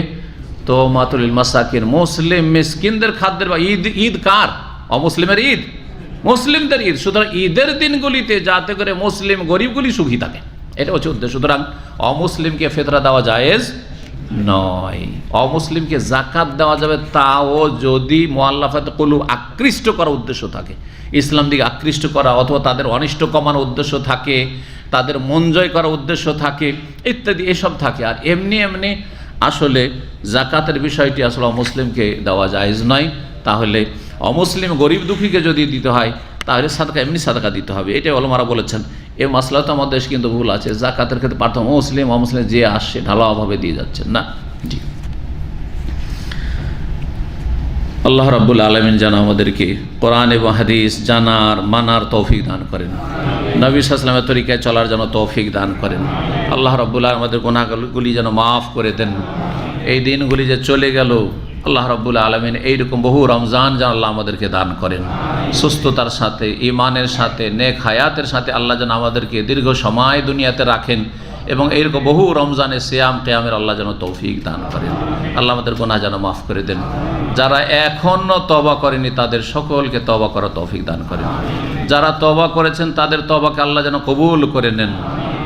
তো মাতুল মাসাকিন, মুসলিম মিসকিনদের খাদ্যের। বা ঈদ কার? অমুসলিমের ঈদ, মুসলিমদের ঈদ। সুতরাং ঈদের দিনগুলিতে যাতে করে মুসলিম গরিবগুলি সুখী থাকে, এটা হচ্ছে উদ্দেশ্য। সুতরাং অমুসলিমকে ফিতরা দেওয়া জায়েজ নয়। অমুসলিমকে যাকাত দেওয়া যাবে, তাও যদি মুআল্লাফাতে কুলুব আকৃষ্ট করার উদ্দেশ্য থাকে, ইসলাম দিকে আকৃষ্ট করা, অথবা তাদের অনিষ্ট কমানোর উদ্দেশ্য থাকে, তাদের মন জয় করার উদ্দেশ্য থাকে, ইত্যাদি এসব থাকে। আর এমনি এমনি আসলে যাকাতের বিষয়টি আসলে অমুসলিমকে দেওয়া জায়েজ নয়। তাহলে অমুসলিম গরিব দুঃখীকে যদি দিতে হয় তাহলে সাদকা এমনি সাদকা দিতে হবে, এটাই ওলামারা বলেছেন। এই মাসলা তো আমাদের দেশে কিন্তু ভুল আছে, যাকাতের ক্ষেত্রে পার্থক্য মুসলিম অমুসলিম যে আসছে ঢালাওভাবে দিয়ে যাচ্ছেন না। জি, আল্লাহ রাব্বুল আলামিন যেন আমাদেরকে কোরআন এবং হাদিস জানার মানার তৌফিক দান করেন, নবী সাল্লাল্লাহু আলাইহি ওয়াসাল্লামের তরিকায় চলার যেন তৌফিক দান করেন। আল্লাহ রাব্বুল আলামিন আমাদের গুনাহগুলি যেন মাফ করে দেন। এই দিনগুলি যে চলে গেল, আল্লাহ রাব্বুল আলামিন এইরকম বহু রমজান যেন আল্লাহ আমাদেরকে দান করেন, সুস্থতার সাথে, ঈমানের সাথে, নেক হায়াতের সাথে আল্লাহ যেন আমাদেরকে দীর্ঘ সময় দুনিয়াতে রাখেন। এবং এইরকম বহু রমজানে সিয়াম কিয়ামের আল্লাহ যেন তৌফিক দান করেন। আল্লাহ আমাদের গুনাহ যেন মাফ করে দেন। যারা এখনও তওবা করেনি তাদের সকলকে তওবা করার তৌফিক দান করেন। যারা তওবা করেছেন তাদের তওবাকে আল্লাহ যেন কবুল করে নেন।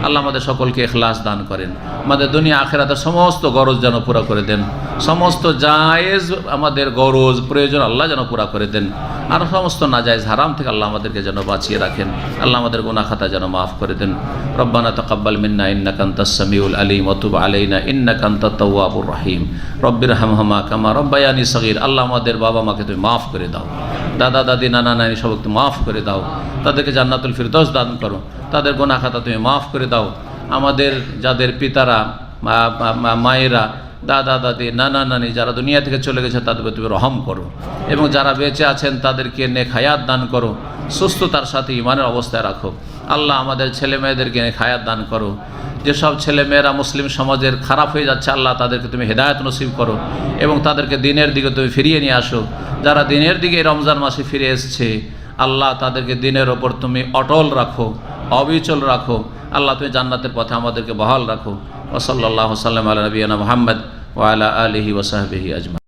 আল্লাহ আমাদের সকলকে ইখলাস দান করেন। আমাদের দুনিয়া আখিরাতের সমস্ত গরজ যেন পুরা করে দেন। সমস্ত জায়েজ আমাদের গরজ প্রয়োজন আল্লাহ যেন পুরা করে দেন। আর সমস্ত নাজায়েজ হারাম থেকে আল্লাহ আমাদেরকে যেন বাঁচিয়ে রাখেন। আল্লাহ আমাদের গুনাহ খাতা যেন মাফ করে দেন। রব্বানা তাকাব্বাল মিন্না ইন্নাকা আনতাস সামিউল আলিম ওয়া তুব আলাইনা ইন্নাকা আনতাত তাওয়াবুর রহিম। রব্বিরহামহুমা কামা রব্বায়ানি সগীর। আল্লাহ আমাদের বাবা মাকে তুমি মাফ করে দাও। দাদা দাদি নানা নানি সবকে মাফ করে দাও। তাদেরকে জান্নাতুল ফিরদৌস দান করো। তাদের গুনাহ খাতা তুমি মাফ করে দাও। আমাদের যাদের পিতারা মায়েরা দাদা দাদি নানা নানি যারা দুনিয়া থেকে চলে গেছে তাদেরকে তুমি রহম করো এবং যারা বেঁচে আছেন তাদেরকে নেক হায়াত দান করো, সুস্থতার সাথে ঈমানের অবস্থায় রাখো। আল্লাহ আমাদের ছেলে মেয়েদেরকে নেক হায়াত দান করো। যেসব ছেলে মেয়েরা মুসলিম সমাজের খারাপ হয়ে যাচ্ছে আল্লাহ তাদেরকে তুমি হেদায়েত নসিব করো এবং তাদেরকে দিনের দিকে তুমি ফিরিয়ে নিয়ে আসো। যারা দিনের দিকে রমজান মাসে ফিরে এসছে আল্লাহ তাদেরকে দিনের ওপর তুমি অটল রাখো, অবিচল রাখো। আল্লাহ তুমি জান্নাতের পথে আমাদেরকে বহাল রাখো। ওয়া সাল্লাল্লাহু সাল্লাম আলা নবিয়িনা মুহাম্মদ ওয়া আলা আলিহি ওয়া সাহবিহি আজমাইন।